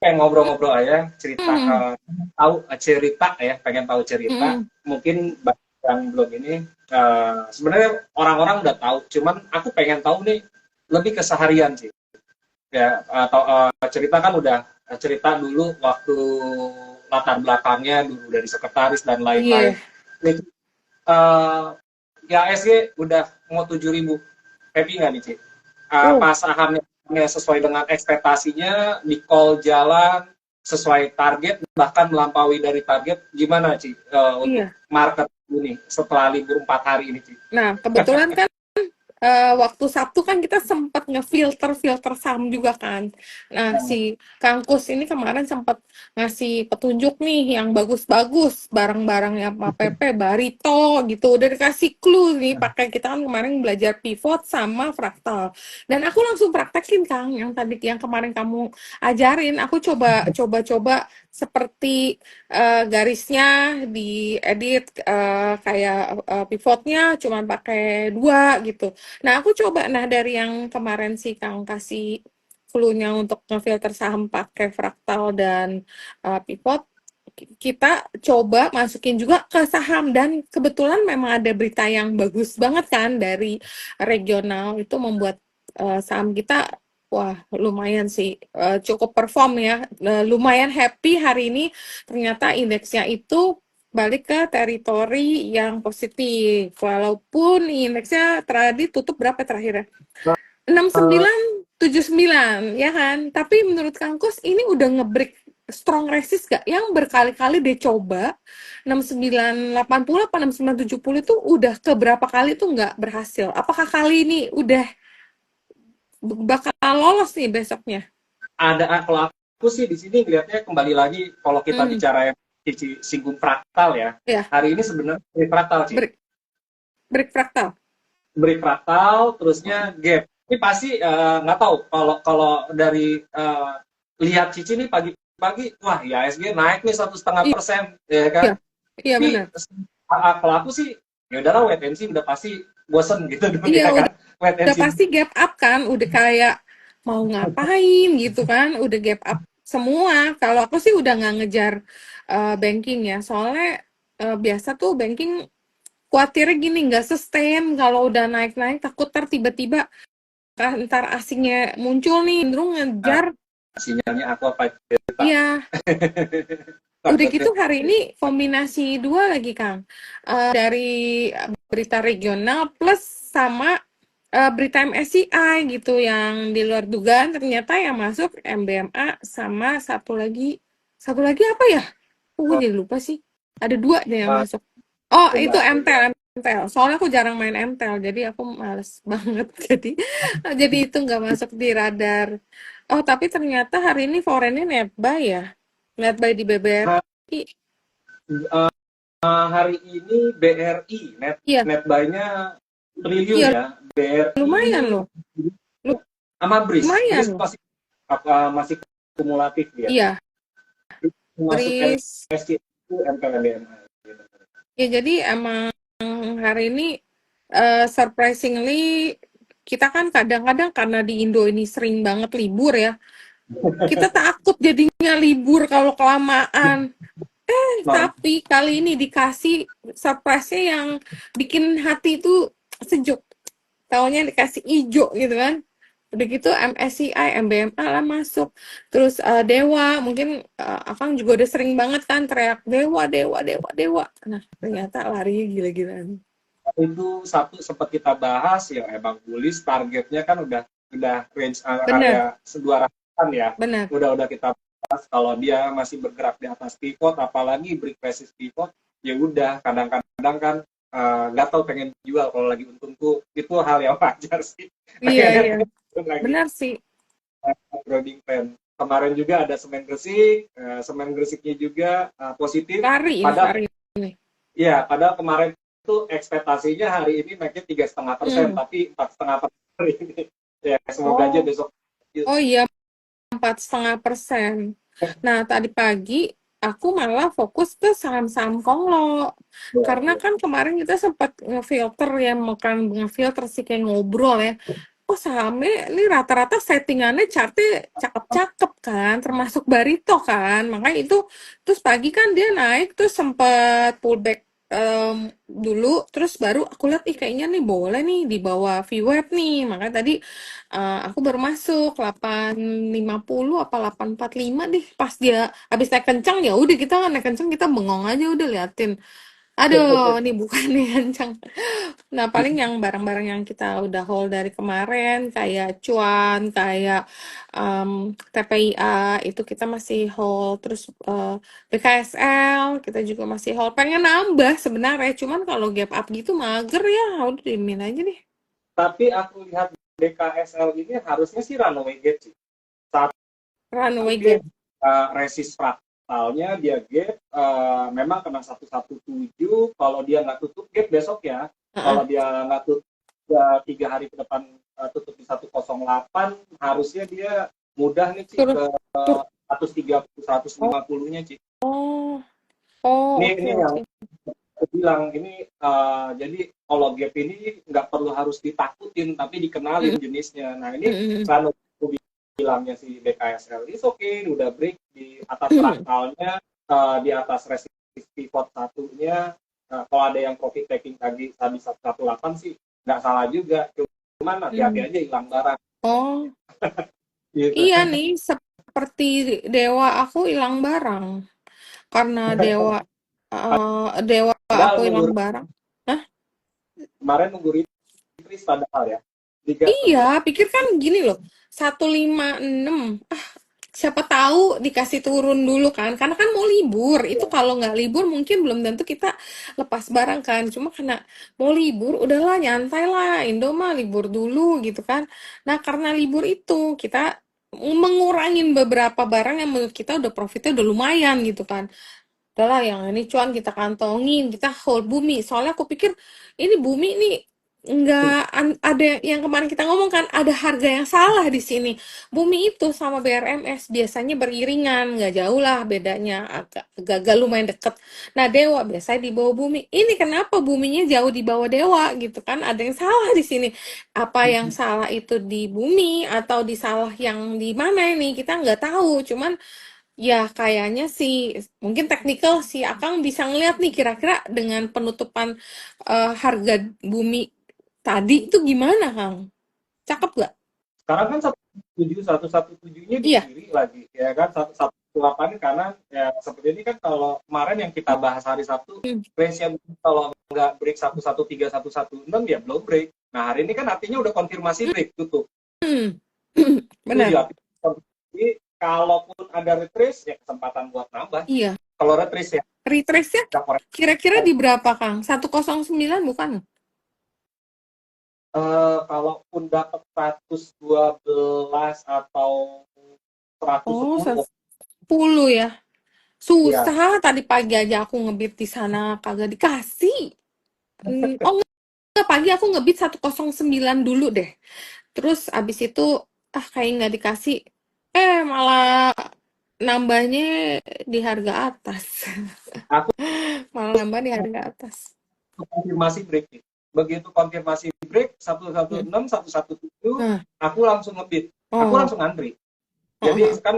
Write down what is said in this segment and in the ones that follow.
pengen ngobrol-ngobrol aja, cerita Hmm, cerita ya, pengen tahu cerita. hmm, Mungkin banyak yang belum ini. Sebenarnya orang-orang udah tahu, cuman aku pengen tahu nih lebih keseharian sih. Ya, atau cerita kan udah cerita dulu waktu latar belakangnya dulu dari sekretaris dan lain-lain. iya, Ini eh, ya SG udah mau 7.000. Happy nggak nih, Ci? oh Pas sahamnya sesuai dengan ekspektasinya, di call jalan sesuai target, bahkan melampaui dari target, gimana, Ci? Untuk iya. market ini setelah libur 4 hari ini, Ci? Nah, kebetulan kan waktu Sabtu kan kita sempat ngefilter saham juga kan. Nah, si Kangkus ini kemarin sempat ngasih petunjuk nih yang bagus-bagus, barang-barang yang apa PP, Barito gitu. Udah dikasih clue nih, pakai kita kan kemarin belajar pivot sama fraktal. Dan aku langsung praktekin Kang, yang tadi yang kemarin kamu ajarin, aku coba seperti garisnya diedit kayak pivotnya cuma pakai dua gitu. Nah, aku coba. Nah, dari yang kemarin sih Kang kasih clue-nya untuk ngefilter saham pakai fraktal dan pivot, kita coba masukin juga ke saham dan kebetulan memang ada berita yang bagus banget kan dari regional itu membuat saham kita wah lumayan sih cukup perform ya. Lumayan happy hari ini ternyata indeksnya itu balik ke teritori yang positif. Walaupun indeksnya tadi tutup berapa terakhir ya? Eh, 6979 ya kan? Tapi menurut Kangkus ini udah ngebreak strong resist gak? Yang berkali-kali dia coba 6980 apa 6970 itu udah ke berapa kali tuh nggak berhasil. Apakah kali ini udah bakal lolos nih besoknya? kalau aku sih di sini lihatnya kembali lagi kalau kita Hmm, bicara yang Cici singgung fraktal ya. ya, Hari ini sebenarnya beri fraktal, Ci. break break fraktal. Beri fraktal, terusnya gap. Ini pasti nggak tahu kalau kalau dari lihat Cici nih pagi-pagi, wah ya SG naik nih 1,5%, ya kan? Iya, iya Tapi benar. kalau aku sih ya udahlah wait and see, udah pasti bosen gitu Iya dunia kan, wait and udah see. pasti gap up kan, udah kayak mau ngapain gitu kan, udah gap up semua. Kalau aku sih udah nggak ngejar banking ya, soalnya biasa tuh banking khawatirnya gini nggak sustain kalau udah naik-naik takut tiba-tiba ntar asingnya muncul nih, cenderung Nah, ngejar. sinyalnya aku apa cerita Iya, udah gitu takutnya. hari ini kombinasi dua lagi Kang. Dari berita regional plus sama berita MSCI gitu yang di luar dugaan ternyata yang masuk MBMA sama satu lagi apa ya? Gue jadi lupa sih. Ada dua deh yang Uh, masuk. Oh, itu Coba coba. MTEL. Soalnya aku jarang main MTEL, jadi aku males banget. Jadi itu nggak masuk di radar. Oh, tapi ternyata hari ini foreignnya netbuy ya. Netbuy di BBRI. Hari ini BRI Iya, net buy-nya triliun iya ya. BRI lumayan loh. sama Lumayan BRIS loh. masih masih kumulatif dia. Iya, Masuk Bris. NSC itu MPLDMA. Ya jadi emang hari ini surprisingly kita kan kadang-kadang karena di Indo ini sering banget libur ya. Kita takut jadinya libur kalau kelamaan. Non, Tapi kali ini dikasih surprise-nya yang bikin hati itu sejuk. Taunya dikasih ijo gitu kan. Udah gitu MSCI, MBMA lah masuk. Terus Dewa, mungkin Akang juga udah sering banget kan teriak Dewa, Dewa, Dewa, Dewa. Nah, ternyata larinya gila-gilaan. itu satu sempat kita bahas ya, emang bullish, targetnya kan udah range Bener, area 200-an ya. bener. Udah kita bahas kalau dia masih bergerak di atas pivot, apalagi break resist pivot, ya udah kadang-kadang kan nggak tahu pengen jual kalau lagi untung tuh, itu hal yang wajar sih. Iya, Pengennya iya. turun lagi Benar sih. growing plan. Kemarin juga ada semen Gresik, semen Gresiknya juga positif. Lari ini Padahal hari ini. ya, padahal kemarin itu ekspektasinya hari ini naiknya 3,5%, Hmm. tapi 4,5% hari ini. Ya, semoga aja Oh, besok. oh iya 4,5%. Nah, tadi pagi aku malah fokus ke saham-saham konglo. Karena kan kemarin kita sempat ngefilter ya, bukan ngefilter sih kayak ngobrol ya. kok sahamnya ini rata-rata settingannya chartnya cakep-cakep kan, termasuk Barito kan. Makanya itu terus pagi kan dia naik terus sempat pullback dulu terus baru aku lihat ih kayaknya nih boleh nih di bawah VWAP nih. Makanya tadi aku baru masuk 850 apa 845 deh pas dia habis naik kencang ya udah kita naik kencang kita bengong aja udah liatin. Aduh, ini bukan nih kencang. Nah, paling yang barang-barang yang kita udah hold dari kemarin, kayak cuan, kayak TPIA, itu kita masih hold. Terus BKSL, kita juga masih hold. Pengen nambah sebenarnya, cuman kalau gap up gitu mager ya, udah dimin aja deh. Tapi aku lihat BKSL ini harusnya sih runaway gap sih. Satu Runaway dia gap. resist fraktalnya dia gap, memang kena 117. Kalau dia nggak tutup gap besok ya, Heeh. kalau dia nggak tutup 3 hari ke depan, tutup di 108, harusnya dia mudah nih Ci Turun, ke tur. 130 150-nya Ci. Oh, oh, Ini oke, yang oke. aku bilang ini, jadi kalau gap ini nggak perlu harus ditakutin tapi dikenalin Mm, jenisnya. Nah ini mm, kan aku bilangnya si BKSL is oke, udah break di atas mm. fraktalnya, di atas resistance pivot satunya. Kalau ada yang profit taking tadi tadi 118 sih nggak salah juga, cuman hati-hati Mm. aja hilang barang Oh, gitu. iya nih, seperti Dewa aku hilang barang. Karena Dewa aku Padahal hilang nunggu barang. Hah? kemarin nunggu retreat padahal ya, tiga Iya, pikir kan gini loh, 156. Siapa tahu dikasih turun dulu kan, karena kan mau libur. Itu ya. kalau nggak libur mungkin belum tentu kita lepas barang kan. Cuma karena mau libur, udahlah nyantai lah, Indo mah libur dulu gitu kan. Nah, karena libur itu kita mengurangin beberapa barang yang menurut kita udah profitnya udah lumayan gitu kan. Udahlah yang ini cuan kita kantongin, kita hold bumi. Soalnya aku pikir ini bumi nih nggak ada yang kemarin kita ngomong kan ada harga yang salah di sini. Bumi itu sama BRMS biasanya beriringan, nggak jauh lah bedanya, agak lumayan deket. Nah Dewa biasanya di bawah bumi. Ini kenapa buminya jauh di bawah Dewa gitu kan? Ada yang salah di sini. Apa yang salah itu di bumi atau di salah yang di mana ini kita nggak tahu. Cuman ya, kayaknya sih mungkin teknikal sih Akang bisa ngeliat nih kira-kira dengan penutupan harga bumi tadi itu gimana, Kang? Cakep gak? Sekarang kan 117-117-nya di Iya. kiri lagi, ya kan, 118 kanan. Ya seperti ini kan, kalau kemarin yang kita bahas hari Sabtu, Hmm. range-nya kalau nggak break 113 116 ya belum break. Nah hari ini kan artinya udah konfirmasi break tutup. Hmm. Setuju, Benar. artinya konfirmasi, kalaupun ada retrace ya kesempatan buat nambah. Iya. Kalau retrace ya Retrace-nya kita koreksi. kira-kira di berapa, Kang? 109 bukan? Kalaupun dapat 112 atau Oh, 110, 10 ya. ya. Susah tadi pagi aja aku ngebit di sana kagak dikasih. Oh enggak, pagi aku ngebit 109 dulu deh. Terus abis itu kayak nggak dikasih, malah nambahnya di harga atas. Aku Malah nambah di harga atas. konfirmasi break nih. Begitu konfirmasi break Hmm. 116, 117, Nah, aku langsung ngebit. Aku oh, langsung ngantri. oh, Jadi oh. kan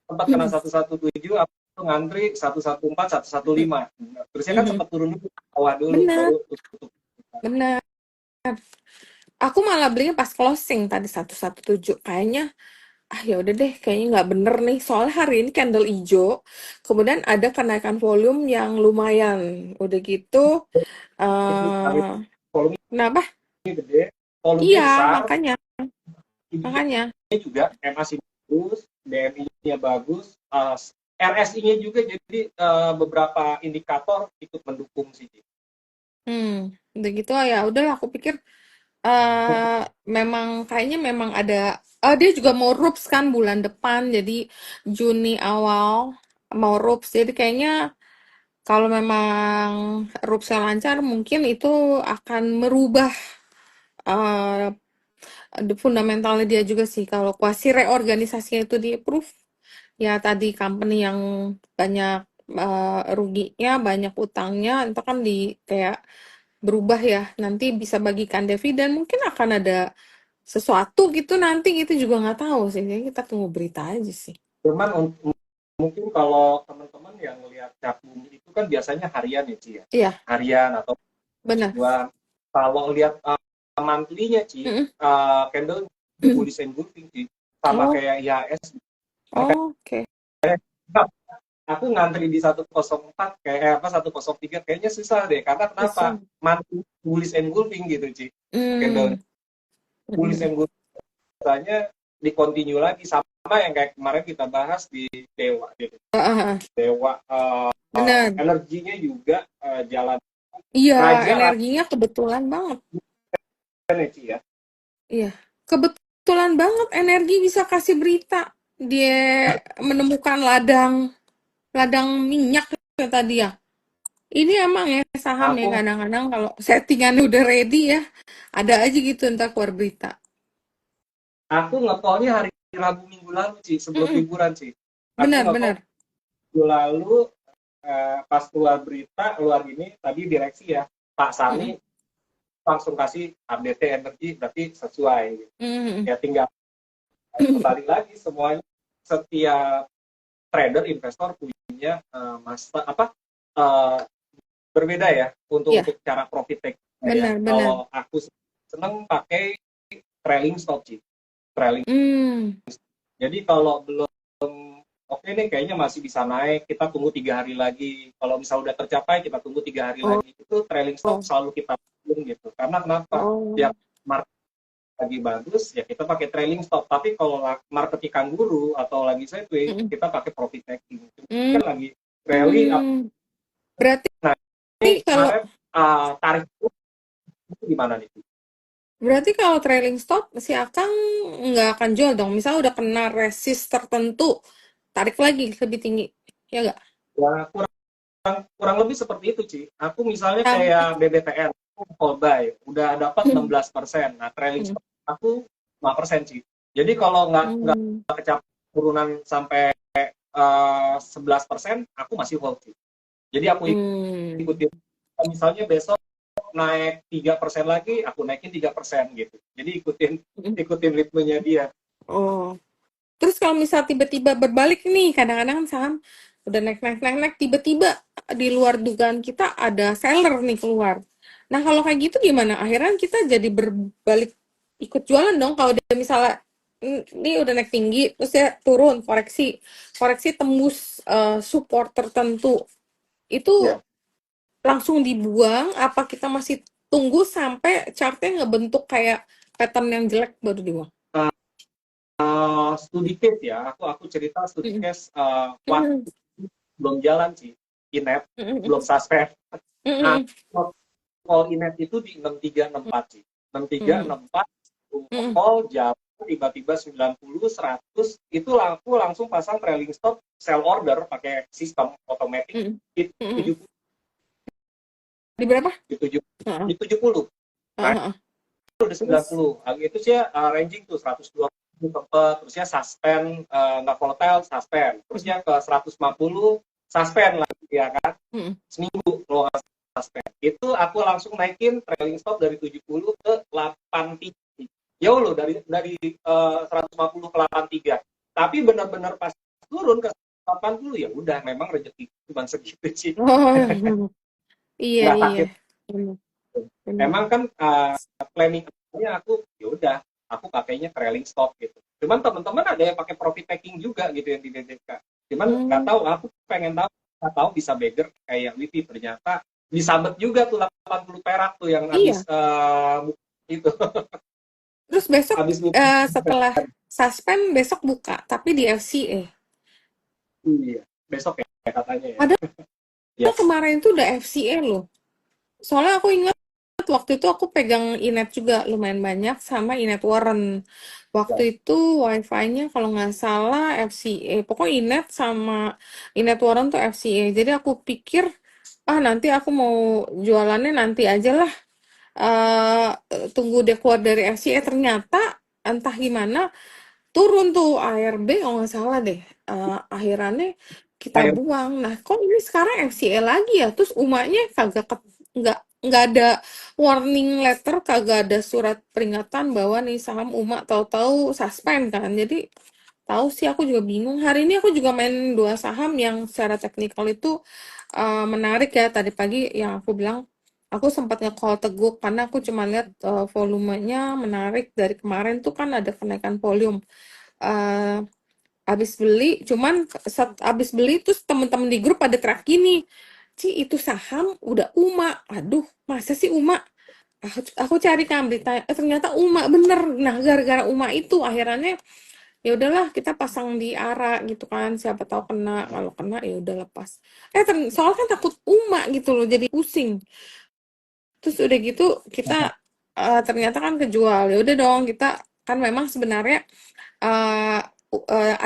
sempat kena 117, aku ngantri 114, 115. Terusnya kan sempat turun dulu, bawah dulu, Benar, baru tutup. benar. Aku malah belinya pas closing tadi 117. Kayaknya ya udah deh, kayaknya nggak bener nih. Soalnya hari ini candle hijau, kemudian ada kenaikan volume yang lumayan. Udah gitu, Hari eh volumenya kenapa? gede, volumenya Iya, besar, makanya, ini makanya. juga MACD bagus, DMI-nya bagus, RSI-nya juga, jadi beberapa indikator ikut mendukung sih. Udah gitu ya udahlah aku pikir memang kayaknya memang ada dia juga mau RUPS kan bulan depan jadi Juni awal mau RUPS jadi kayaknya kalau memang RUPS-nya lancar mungkin itu akan merubah uh, fundamentalnya dia juga sih kalau kuasi reorganisasinya itu di approve ya tadi company yang banyak ruginya banyak utangnya itu kan di kayak berubah ya nanti bisa bagikan dividen mungkin akan ada sesuatu gitu nanti kita juga nggak tahu sih. Jadi kita tunggu berita aja sih. Cuman mungkin kalau teman-teman yang lihat cap bumi itu kan biasanya harian ya Ci ya, Iya, harian atau benar. mingguan. Kalau lihat monthly-nya Ci, Mm-mm. candle bullish and engulfing Ci, sama Oh, kayak IHS. oke. Aku ngantri di 104 kayak apa 103 kayaknya susah deh karena kenapa? Susah. Monthly bullish and engulfing gitu Ci. Candle Hmm. bullish Mm-mm. and engulfing biasanya di continue lagi sama yang kayak kemarin kita bahas di Dewa gitu. Ah, ah, ah. Dewa Benar. energinya juga jalan Iya, Raja energinya kebetulan banget. Raja Ci ya. Iya, kebetulan banget energi bisa kasih berita. Dia menemukan ladang ladang minyak ya tadi ya. Ini emang ya saham ya Aku kadang-kadang kalau settingan udah ready ya, ada aja gitu ntar keluar berita. aku ngecallnya hari Rabu minggu lalu sih sebelum Mm-mm, liburan sih. Aku benar, ngecall benar. minggu lalu pas keluar berita keluar ini tadi direksi ya Pak Sani Mm-mm, langsung kasih update energi berarti sesuai. mm-mm, Ya tinggal kembali lagi semuanya setiap trader investor punya masa apa uh, berbeda ya Iya, untuk cara profit taking ya. benar, benar. Kalau aku seneng pakai trailing stop sih. Trailing. Hmm, Jadi kalau belum oke nih kayaknya masih bisa naik, kita tunggu 3 hari lagi. Kalau misal udah tercapai, kita tunggu 3 hari oh, lagi. Itu trailing stop oh, selalu kita tunggu gitu. Karena kenapa? oh, Tiap market lagi bagus, ya kita pakai trailing stop. Tapi kalau market ikan guru atau lagi sideways, mm-mm, kita pakai profit taking. mm, Kan lagi rally, mm. Berarti nah ini kalau kemarin tarik itu gimana nih? berarti kalau trailing stop si Akang nggak akan jual dong. Misal udah kena resist tertentu, tarik lagi lebih tinggi, ya nggak? Ya kurang lebih seperti itu, Ci. Aku misalnya Sam- kayak BBTN, aku call buy, udah dapat 16%. Nah, trailing Hmm. stop aku 5%, Ci. Jadi kalau nggak Hmm. kecapai turunan sampai 11%, aku masih hold, Ci. Jadi aku Hmm. ikutin. Misalnya besok naik 3% lagi, aku naikin 3% gitu. Jadi ikutin Hmm. ikutin ritmenya dia. Oh. Terus kalau misal tiba-tiba berbalik nih, kadang-kadang saham udah naik naik naik naik tiba-tiba di luar dugaan kita ada seller nih keluar. Nah, kalau kayak gitu gimana? Akhirnya kita jadi berbalik ikut jualan dong kalau dia misalnya ini udah naik tinggi terus ya turun koreksi koreksi tembus support tertentu itu Ya. langsung dibuang apa kita masih tunggu sampai chartnya ngebentuk kayak pattern yang jelek baru dibuang? Studi case ya, aku cerita studi Mm-mm. case Mm-mm. waktu belum jalan sih, Inet, Mm-mm. belum suspend. Nah, Mm-mm. call Inet itu di 6364 sih. Mm-mm. 6364 Mm-mm. call jalan tiba-tiba 90 100 itu aku langsung pasang trailing stop sell order pakai sistem otomatis Mm-mm. di Mm-mm. 70 Di berapa? di 70 Heeh. di 70. Nah, Heeh. itu udah Terus 90. Itu sih ranging tuh 120 tempat, terusnya suspend nggak volatile suspend, mm-mm. terusnya ke 150 suspend lagi ya kan Mm-mm. seminggu kalau nggak suspend itu aku langsung naikin trailing stop dari 70 ke 83 jauh loh dari 150 ke 83 tapi benar-benar pas turun ke 80 ya udah memang rezeki cuma segitu sih Oh, iya nggak iya. kaget Benar, benar. emang kan planningnya aku ya udah aku pakainya trailing stop gitu cuman teman-teman ada yang pakai profit taking juga gitu yang di DDK cuman nggak Hmm, tahu aku pengen tahu nggak tahu bisa beggar kayak Wifi ternyata disabet juga tuh 80 perak tuh yang habis iya. itu Terus besok habis buka setelah suspend besok buka, tapi di FCA. iya besok ya katanya ya Padahal ya kemarin tuh udah FCA loh. Soalnya aku ingat waktu itu aku pegang Inet juga lumayan banyak sama Inet Warren. ya Waktu itu wifi-nya kalau nggak salah FCA. Pokoknya Inet sama Inet Warren tuh FCA. Jadi aku pikir, ah nanti aku mau jualannya nanti aja lah. Eh, tunggu dia keluar dari FCA. Ternyata entah gimana turun tuh ARB kalau nggak salah deh. Akhirannya kita air buang. Nah, kok ini sekarang FCA lagi ya? Terus umatnya kagak nggak nggak ada warning letter, kagak ada surat peringatan bahwa nih saham UMA tahu-tahu suspend kan. Jadi tahu sih aku juga bingung. Hari ini aku juga main dua saham yang secara teknikal itu menarik ya. Tadi pagi yang aku bilang aku sempat nge-call Teguk karena aku cuma lihat volumenya menarik dari kemarin tuh kan ada kenaikan volume. Eh, Habis beli, cuman habis beli terus temen-temen di grup pada teriak gini, Ci itu saham udah UMA. Aduh, masa sih UMA? Aku cari kan berita, ternyata UMA bener. Nah, gara-gara UMA itu akhirnya ya udahlah kita pasang di ARA gitu kan. Siapa tahu kena, kalau kena ya udah lepas. Soalnya kan takut UMA gitu loh, jadi pusing. Terus udah gitu kita ternyata kan kejual. Ya udah dong, kita kan memang sebenarnya eh,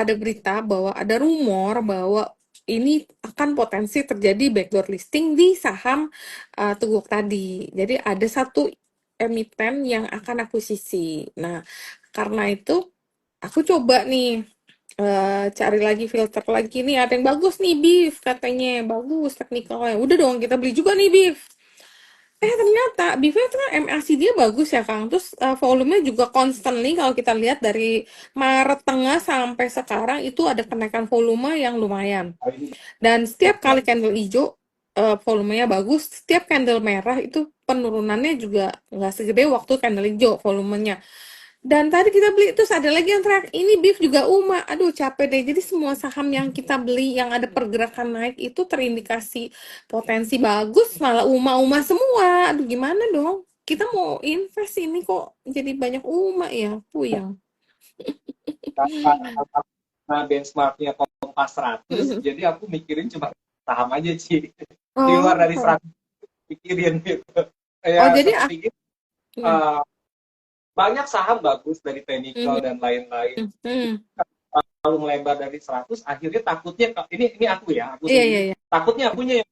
ada berita bahwa ada rumor bahwa ini akan potensi terjadi backdoor listing di saham Teguk tadi. Jadi ada satu emiten yang akan akuisisi. Nah, karena itu aku coba nih cari lagi filter lagi nih ada yang bagus nih beef katanya bagus teknikalnya. Udah dong kita beli juga nih beef. Ternyata beefnya itu kan MACD dia bagus ya Kang. Terus volumenya juga constantly kalau kita lihat dari Maret tengah sampai sekarang itu ada kenaikan volume yang lumayan. Hari ini Dan setiap kali candle hijau volumenya bagus, setiap candle merah itu penurunannya juga nggak segede waktu candle hijau volumenya. Dan tadi kita beli terus ada lagi yang terakhir ini beef juga UMA. Aduh capek deh. Jadi semua saham yang kita beli yang ada pergerakan naik itu terindikasi potensi bagus malah UMA-UMA semua. Aduh gimana dong? Kita mau invest ini kok jadi banyak UMA ya, puyeng. karena benchmarknya Kompas 100, jadi aku mikirin cuma saham aja sih. Di luar dari Oh, 100 pikirin gitu. oh Ya jadi seperti gitu. hmm, Uh, banyak saham bagus dari hmm, technical dan lain-lain. hmm, hmm. Kalau melebar dari 100, akhirnya takutnya ini aku Iya iya sendiri. iya. Takutnya akunya yang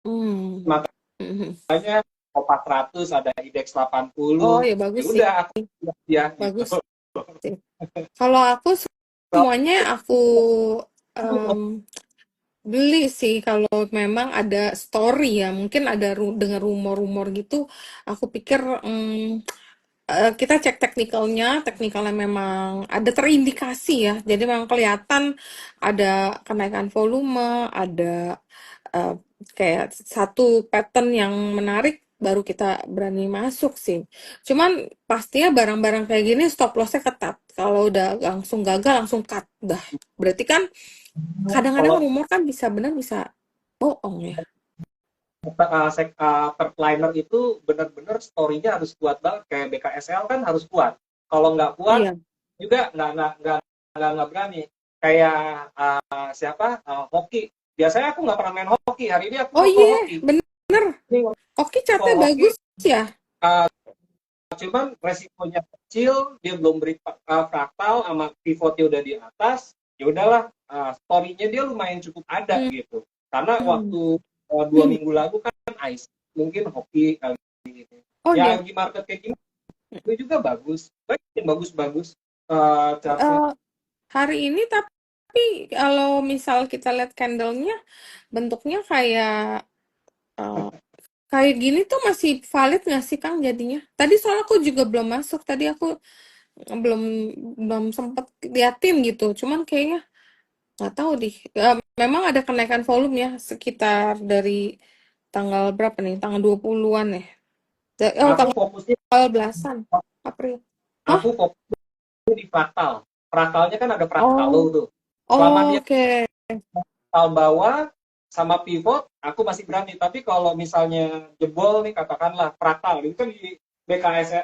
Hmm. hmm, hmm. makanya Kompas 100 ada indeks Oh 80. ya Ya bagus sih, udah aku ya gitu. bagus sih. Kalau aku Kalau semuanya aku em, beli sih kalau memang ada story ya, mungkin ada dengar rumor-rumor gitu, aku pikir kita cek teknikalnya memang ada terindikasi ya, jadi memang kelihatan ada kenaikan volume, ada eh, kayak satu pattern yang menarik, baru kita berani masuk sih. Cuman pastinya barang-barang kayak gini stop lossnya ketat. Kalau udah langsung gagal langsung cut dah. Berarti kan kadang-kadang kalau rumor kan bisa benar bisa bohong ya. third liner itu benar-benar story-nya harus kuat banget, kayak BKSL kan harus kuat. Kalau nggak kuat Iya. juga nggak berani. Kayak siapa hoki. Biasanya aku nggak pernah main hoki. Hari ini aku Oh nge-call iya, hoki. bener. Ini Oke, catnya nge-call hoki. bagus ya. Cuman resikonya kecil, dia belum beri fraktal sama pivotnya udah di atas. Ya udahlah, story-nya dia lumayan cukup ada Hmm. gitu. Karena Hmm. waktu 2 minggu lalu kan ICE, mungkin hoki kali ini. Oh Ya dia. lagi market kayak gini itu juga bagus. Banyak yang bagus-bagus chartnya. eh, Hari ini tapi kalau misal kita lihat candlenya bentuknya eh, kayak gini tuh masih valid nggak sih Kang jadinya? Tadi soalnya aku juga belum masuk. Tadi aku belum belum sempet liatin gitu. Cuman kayaknya nggak tahu deh. Memang ada kenaikan volume ya sekitar dari tanggal berapa nih? Tanggal 20-an ya. Oh, Aku fokusnya tanggal belasan April. Hah? aku fokus di fraktal. Fraktalnya kan ada fraktal low Oh, tuh. Selama dia oke. fraktal bawah sama pivot, aku masih berani. Tapi kalau misalnya jebol nih, katakanlah fraktal, itu kan di BKS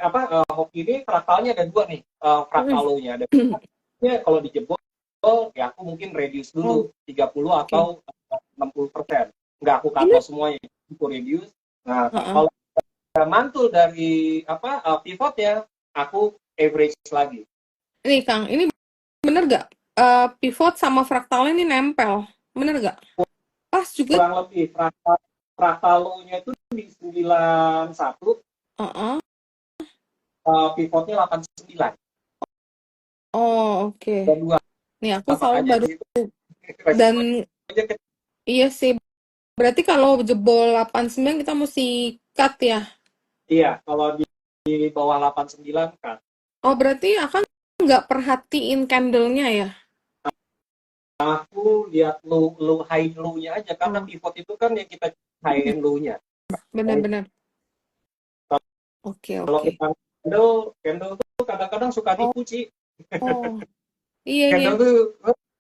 hoki ini fraktalnya ada dua nih, fraktal low-nya ada. Kalau dijebol, ya aku mungkin reduce Oh, dulu 30 oke. atau 60%. Nggak aku cut Ini, loss semuanya, aku reduce. Nah, heeh. kalau mantul dari pivot ya, aku average lagi. Nih Kang, ini bener gak? Pivot sama fraktalnya ini nempel, bener gak? Pas juga. Kurang lebih fraktal low-nya itu di 91, Heeh. pivotnya 89. Oh, oke. Dan dua, Nih aku soalnya makanya baru di situ dan resikonya aja iya sih Berarti kalau jebol 89 kita mesti cut ya. Iya, kalau di bawah 89 kan. Oh, berarti akan nggak perhatiin candlenya ya? Aku lihat low high low-nya aja karena Oh, pivot itu kan yang kita high and low-nya. benar-benar. Oke, Kalau oke. kita candle tuh kadang-kadang suka Oh, nipu Ci. oh, iya, iya. Candle tuh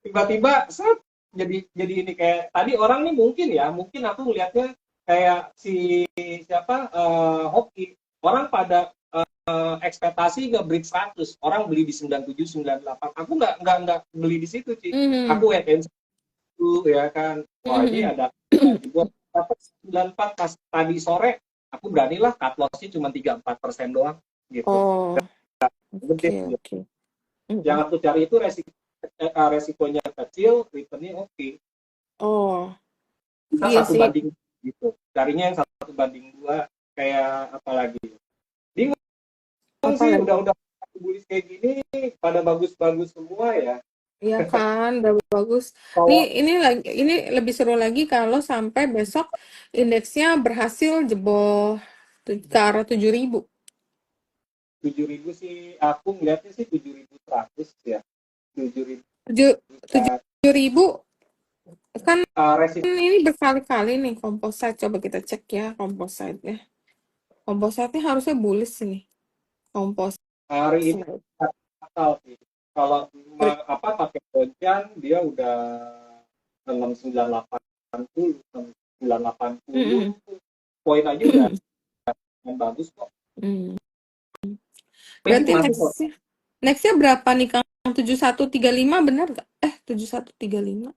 tiba-tiba set jadi ini kayak tadi orang nih mungkin aku ngelihatnya kayak si siapa hoki orang pada ekspektasi nge-break 100 orang beli di 97 98 aku nggak beli di situ sih Mhm, aku wait and see dulu ya kan wah ini mhm. ada dibuat dapat 94 pas tadi sore aku beranilah cut lossnya cuma 3-4% doang gitu Oh, gede oke, gitu. oke. Mhm. Yang aku cari itu resikonya kecil returnnya oke Oh, bisa iya satu sih. banding gitu carinya yang 1 banding 2 kayak apa lagi bingung sih Apalagi? udah bullish kayak gini pada bagus-bagus semua ya Iya kan, udah bagus. Nih, kalau ini lebih seru lagi kalau sampai besok indeksnya berhasil jebol ke arah 7.000. 7.000 sih aku ngeliatnya sih 7.100 ya 7.000 Tujuh 7.000 kan resiko ini berkali-kali nih composite. Coba kita cek ya composite ya. Composite-nya harusnya bullish ini. Composite. hari ini fatal sih kalau apa pakai boncan dia udah 698 980 Mm-mm. poin aja udah yang bagus kok Hmm. ini Berarti masih kok nextnya berapa nih Kang? 7135 benar nggak? 7135.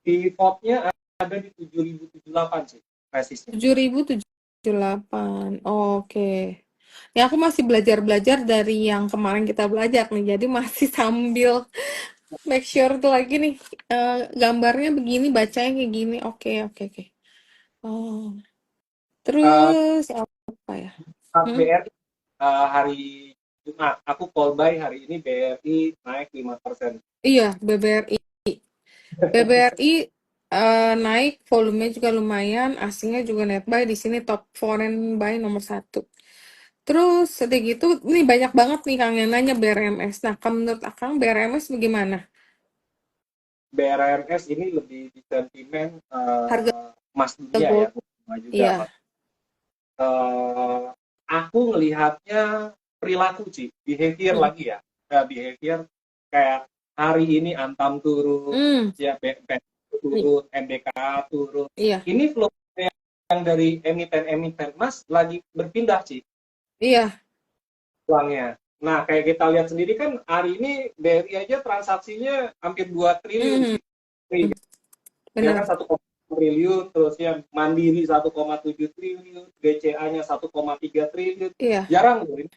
pivotnya ada di 7.078 sih resistnya 7.078. Oke. Ya aku masih belajar-belajar dari yang kemarin kita belajar nih. Jadi masih sambil make sure tuh lagi nih gambarnya begini, bacanya kayak gini. Oke, oke, oke. Oh. uh, Terus apa ya? Hmm? BRI hari Jumat aku call buy hari ini BRI naik 5%. Iya, BBRI. BBRI naik, volumenya juga lumayan, asingnya juga net buy di sini top foreign buy nomor satu. Terus udah gitu, nih banyak banget nih Kang yang nanya BRMS. Nah, menurut Akang BRMS bagaimana? BRMS ini lebih di sentimen Harga emas dunia ya gold? sama juga Iya, uh, aku ngelihatnya perilaku sih behavior mm, lagi ya behavior kayak hari ini Antam turun mm, ya i- turun MDKA turun iya, ini flow yang dari emiten-emiten emas lagi berpindah sih iya, uangnya. Nah, kayak kita lihat sendiri kan hari ini BRI aja transaksinya hampir 2 triliun mm, sih. Ya kan benar, 1,5 triliun, terus ya Mandiri 1,7 triliun, BCA-nya 1,3 triliun. iya, Jarang loh ini.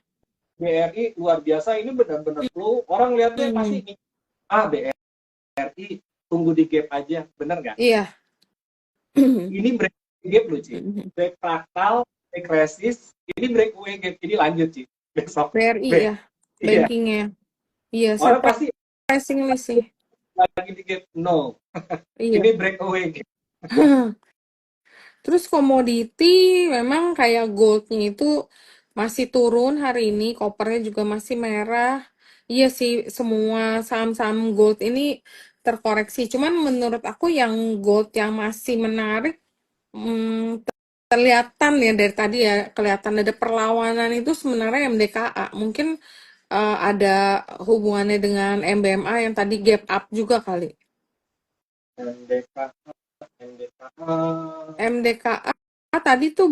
BRI luar biasa, ini benar-benar flow. Orang lihatnya mm, pasti, BRI tunggu di gap aja, bener nggak? iya, Ini break gap loh, Ci. mm, Break fractal, break resist, ini break away gap, ini lanjut, Ci. Besok. BRI ya, Iya, bankingnya, iya, orang pasti surprisingly sih, lagi di gap no iya. ini breakaway gitu. Terus komoditi memang kayak goldnya itu masih turun hari ini, kopernya juga masih merah. Iya sih, semua saham-saham gold ini terkoreksi. Cuman menurut aku yang gold yang masih menarik, hmm, kelihatan ya dari tadi ya, kelihatan ada perlawanan itu sebenarnya MDKA. Mungkin ada hubungannya dengan MBMA yang tadi gap up juga kali. MDK MDK MDKA tadi tuh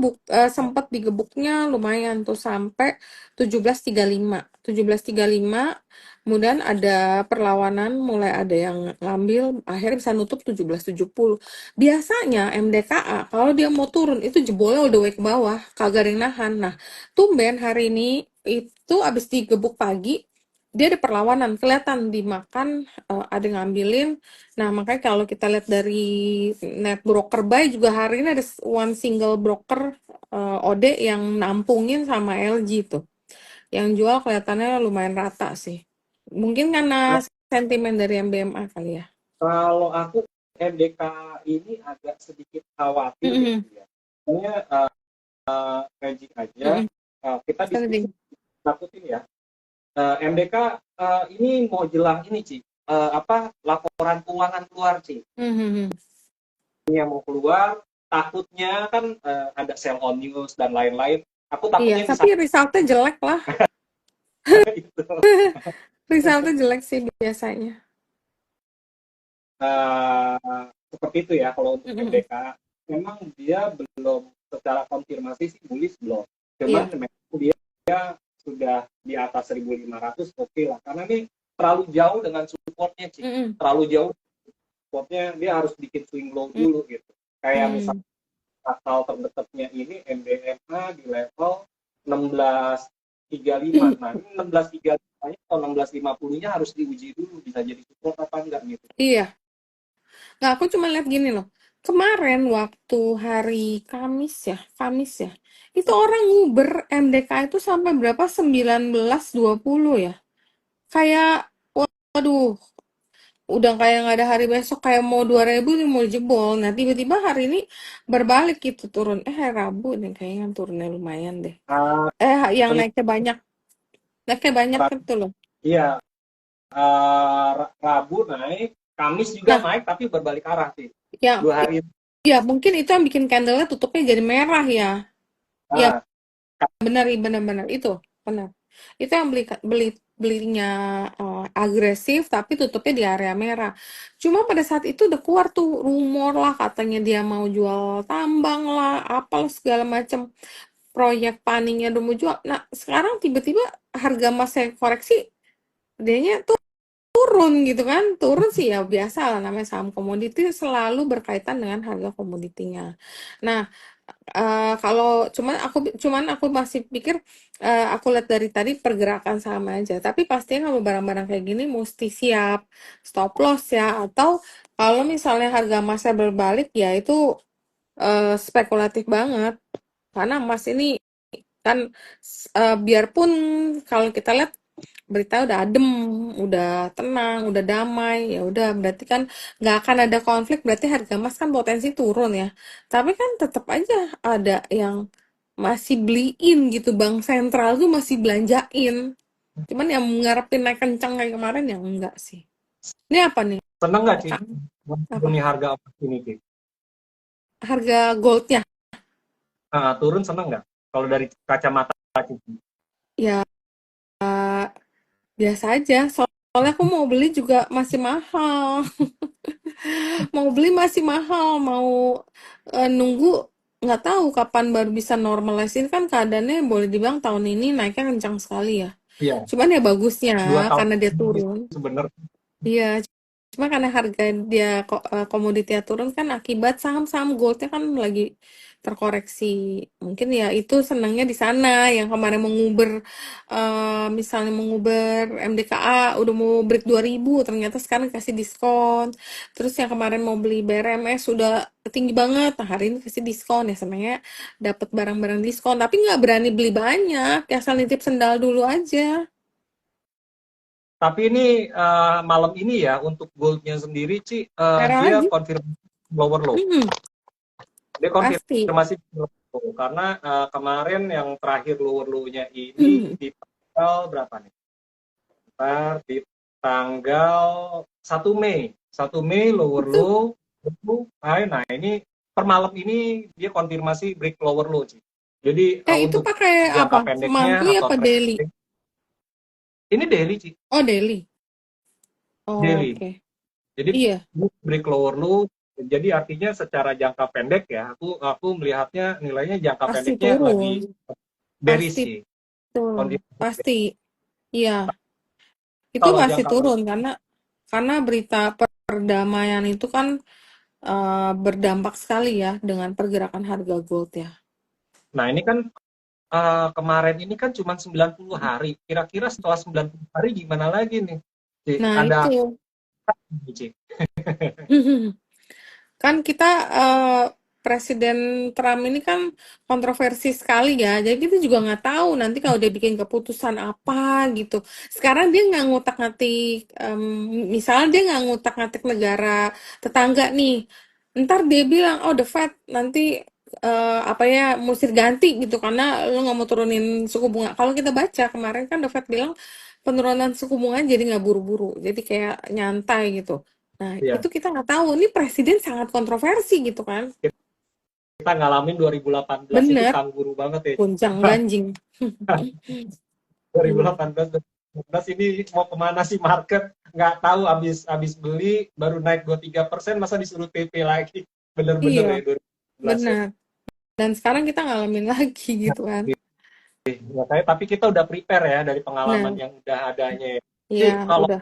sempat digebuknya lumayan tuh sampai 17.35. 17.35, kemudian ada perlawanan, mulai ada yang ngambil, akhirnya bisa nutup 17.70. Biasanya MDKA kalau dia mau turun itu jebolnya all the way ke bawah, kagak ada yang nahan. Nah, tumben hari ini itu abis digebuk pagi, dia ada perlawanan, kelihatan dimakan, ada yang ngambilin. Nah, makanya kalau kita lihat dari net broker buy juga hari ini ada one single broker OD yang nampungin sama LG tuh. Yang jual kelihatannya lumayan rata sih. Mungkin karena nah, sentimen dari MBMA kali ya. kalau aku MDK ini agak sedikit khawatir Mm-mm. gitu ya. Soalnya magic aja, Mm-mm. kita diskusi Trading. takutin ya. MDK ini mau jelang ini Ci, apa laporan keuangan keluar Ci. Mhm. Ini yang mau keluar, takutnya kan ada sell on news dan lain-lain. Aku Iya, takutnya di tapi sana resultnya jelek lah. itu. Resultnya jelek sih biasanya. Seperti itu ya kalau untuk Mm-mm. MDK. Memang dia belum secara konfirmasi sih bullish belum. Cuman Iya. memang dia sudah di atas 1.500 oke lah. Karena ini terlalu jauh dengan supportnya Ci. Mm-mm. Terlalu jauh supportnya dia harus bikin swing low dulu gitu. Kayak misalnya Mm-mm. pasal terdekatnya ini MDMA di level 1635. Nah, ini 1635-nya atau 1650-nya harus diuji dulu bisa jadi support apa enggak gitu. Iya. Nah, aku cuma lihat gini loh. Kemarin waktu hari Kamis ya. Itu orang nguber MDK itu sampai berapa? 19.20 ya. Kayak, waduh, udah kayak nggak ada hari besok, kayak mau 2.000 nih mau jebol. Nah, tiba-tiba hari ini berbalik gitu turun. Hari Rabu nih kayaknya turunnya lumayan deh. Uh, Yang naiknya banyak. Naiknya banyak gitu loh. iya, Rabu naik, Kamis juga Nah, naik tapi berbalik arah sih. ya, 2 hari. ya mungkin itu yang bikin candlenya tutupnya jadi merah ya. Ya, Nah, benar, benar-benar itu, benar. Itu yang belinya agresif tapi tutupnya di area merah. Cuma pada saat itu udah keluar tuh rumor lah katanya dia mau jual tambang lah, apalah segala macam proyek paningnya udah mau jual. Nah, sekarang tiba-tiba harga emas yang koreksi, dianya tuh turun gitu kan. Turun sih ya biasa lah, namanya saham komoditi selalu berkaitan dengan harga komoditinya. Nah, kalau cuman aku masih pikir, aku lihat dari tadi pergerakan sama aja, tapi pastinya kalau barang-barang kayak gini mesti siap stop loss ya, atau kalau misalnya harga emasnya berbalik ya itu spekulatif banget. Karena emas ini kan biarpun kalau kita lihat berita udah adem, udah tenang, udah damai, ya udah berarti kan nggak akan ada konflik, berarti harga emas kan potensi turun ya. Tapi kan tetap aja ada yang masih beliin gitu, bank sentral tuh masih belanjain. Cuman yang ngarepin naik kencang kayak kemarin yang enggak sih. Ini apa nih? seneng nggak sih Apa? turunnya harga emas ini sih? Harga goldnya? Turun seneng nggak? Kalau dari kacamata Cici? Ya biasa aja. Soalnya aku mau beli juga masih mahal. Mau beli masih mahal, mau nunggu nggak tahu kapan baru bisa normalize. Ini kan keadaannya boleh dibilang tahun ini naiknya kencang sekali ya. Iya, Cuman ya bagusnya 2 tahun karena dia ini turun. sebenarnya. Iya, cuma karena harga dia komoditinya turun kan akibat saham-saham goldnya kan lagi terkoreksi. Mungkin ya itu senangnya di sana yang kemarin menguber, misalnya menguber MDKA udah mau break 2.000 ternyata sekarang kasih diskon. Terus yang kemarin mau beli BRMS sudah tinggi banget, nah hari ini kasih diskon ya, senangnya dapat barang-barang diskon. Tapi nggak berani beli banyak, ya asal nitip sendal dulu aja. Tapi ini malam ini ya untuk goldnya sendiri Ci, Merah dia lagi. konfirmasi lower low. Hmm, Dia pasti. konfirmasi lower low karena kemarin yang terakhir lower low-nya ini Hmm. di tanggal berapa nih? Ntar di tanggal 1 Mei. 1 Mei lower Itu low, high. Nah, ini per malam ini dia konfirmasi break lower low sih. Jadi itu untuk pakai apa? jangka pendeknya Monthly atau apa daily? trading ini daily sih, Oh, daily. Oh, daily. oke. Jadi Iya, break lower low, jadi artinya secara jangka pendek ya, aku melihatnya nilainya jangka pasti pendeknya lagi turun. bearish Pasti sih. turun. Kondisi Pasti. Iya, itu kalau pasti jangka turun karena berita perdamaian itu kan berdampak sekali ya dengan pergerakan harga gold ya. nah ini kan kemarin ini kan cuma 90 hari. Kira-kira setelah 90 hari gimana lagi nih? Cik, Nah, ada itu. Cik. Kan kita Presiden Trump ini kan kontroversi sekali ya. Jadi kita juga nggak tahu nanti kalau dia bikin keputusan apa gitu. Sekarang dia nggak ngutak-ngatik, misalnya dia nggak ngutak-ngatik negara tetangga nih. Ntar dia bilang, oh the Fed nanti apa ya mesti ganti gitu karena lu nggak mau turunin suku bunga. Kalau kita baca kemarin kan the Fed bilang penurunan suku bunga jadi nggak buru-buru, jadi kayak nyantai gitu. Nah, Iya, itu kita nggak tahu. Ini presiden sangat kontroversi gitu kan. kita ngalamin 2018 itu Bener, kangguru banget ya. gonjang ganjing. 2018 2019 ini mau kemana sih market? Nggak tahu, habis beli baru naik 23%, masa disuruh TP lagi. Bener-bener Iya, ya 2019 ya. benar. Dan sekarang kita ngalamin lagi gitu kan. Makanya, tapi kita udah prepare ya dari pengalaman Nah, yang udah adanya. iya Jadi kalau udah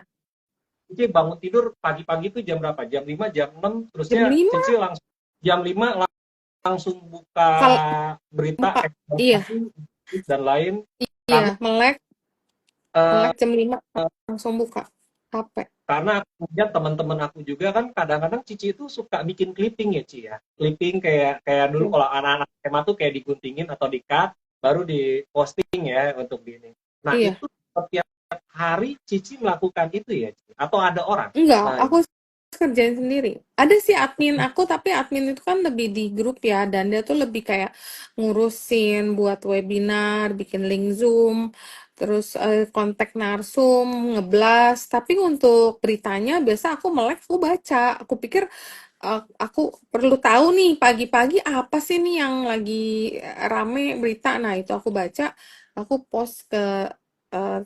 Cici bangun tidur pagi-pagi itu jam berapa? Jam 5, jam 6, jam terusnya 5 Cici langsung jam 5 langsung buka kalau berita buka. Iya, ekonomi dan lain. iya, Karena melek, eh, melek jam 5 langsung buka HP. karena aku lihat teman-teman aku juga kan kadang-kadang Cici itu suka bikin clipping ya Ci ya. Clipping kayak kayak dulu Iya. kalau anak-anak SMA tuh kayak diguntingin atau di-cut baru di posting ya untuk di ini. Nah, Iya. itu setiap hari Cici melakukan itu ya Ci? Atau ada orang Enggak, lain? aku kerjain sendiri. Ada sih admin aku, tapi admin itu kan lebih di grup ya, dan dia tuh lebih kayak ngurusin buat webinar, bikin link Zoom, terus kontak narsum, ngeblas. Tapi untuk beritanya biasa aku melek, aku baca. Aku pikir aku perlu tahu nih pagi-pagi apa sih nih yang lagi rame berita. Nah, itu aku baca, aku post ke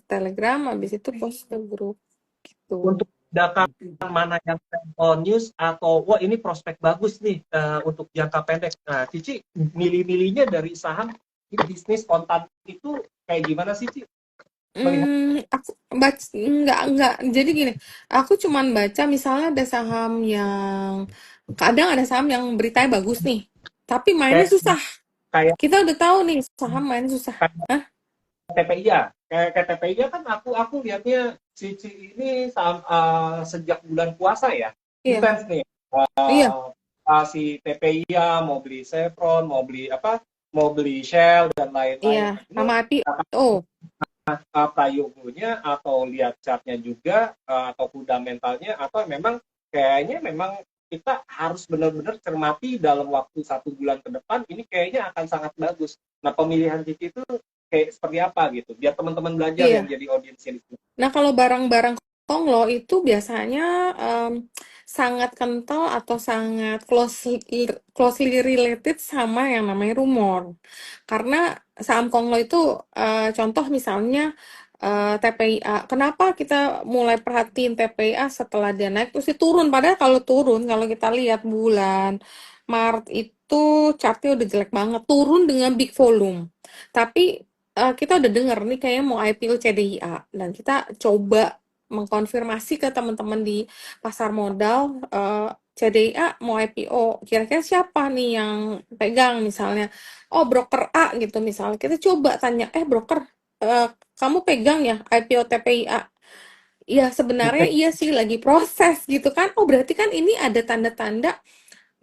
Telegram, habis itu post ke grup gitu. Untuk data mana yang sampel news atau wah ini prospek bagus nih untuk jangka pendek. Nah, Cici milih-milihnya dari saham bisnis kontan itu kayak gimana sih Cici melihat? Aku baca enggak. Jadi gini, aku cuman baca misalnya ada saham yang kadang ada saham yang beritanya bagus nih, tapi mainnya Kayak susah. kayak Kita udah tahu nih saham main susah. Hah? TPIA. Kayak TPIA kan aku lihatnya Cici ini sejak bulan puasa ya. Iya, Intens nih. iya, Si TPIA mau beli Chevron, mau beli apa? Mau beli Shell dan iya. lain-lain. Nah, ini Sama IPO. prayogonya atau lihat chartnya juga atau fundamentalnya atau memang kayaknya memang kita harus benar-benar cermati dalam waktu 1 bulan ke depan ini kayaknya akan sangat bagus. Nah, pemilihan Cici itu kayak seperti apa gitu biar teman-teman belajar yang Iya. jadi audiensnya di sini. Nah, kalau barang-barang Konglo itu biasanya sangat kental atau sangat closely related sama yang namanya rumor. Karena saham Konglo itu contoh misalnya TPIA. Kenapa kita mulai perhatiin TPIA setelah dia naik terus dia turun? Padahal kalau turun, kalau kita lihat bulan Maret itu chartnya udah jelek banget, turun dengan big volume. Tapi kita udah denger nih kayaknya mau IPO CDIA dan kita coba mengkonfirmasi ke teman-teman di pasar modal CDIA mau IPO kira-kira siapa nih yang pegang misalnya oh broker A gitu misalnya kita coba tanya broker kamu pegang ya IPO TPIA. Ya sebenarnya iya sih lagi proses gitu kan. Oh berarti kan ini ada tanda-tanda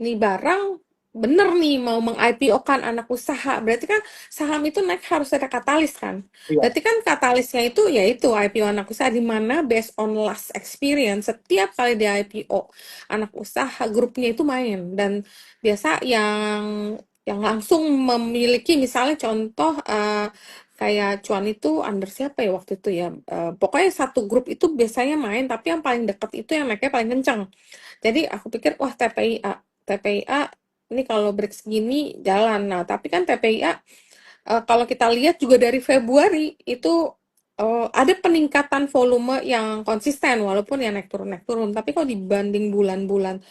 nih barang bener nih mau meng-IPO-kan anak usaha. Berarti kan saham itu naik harus ada katalis kan. Iya. Berarti kan katalisnya itu yaitu IPO anak usaha di mana based on last experience setiap kali di IPO anak usaha grupnya itu main dan biasa yang langsung memiliki misalnya contoh kayak Cuan itu under siapa ya waktu itu ya. Pokoknya satu grup itu biasanya main tapi yang paling deket itu yang naiknya paling kencang. Jadi aku pikir wah TPIA ini kalau break segini jalan. Nah, tapi kan TPIA kalau kita lihat juga dari Februari itu ada peningkatan volume yang konsisten walaupun ya naik turun. Tapi kalau dibanding bulan-bulan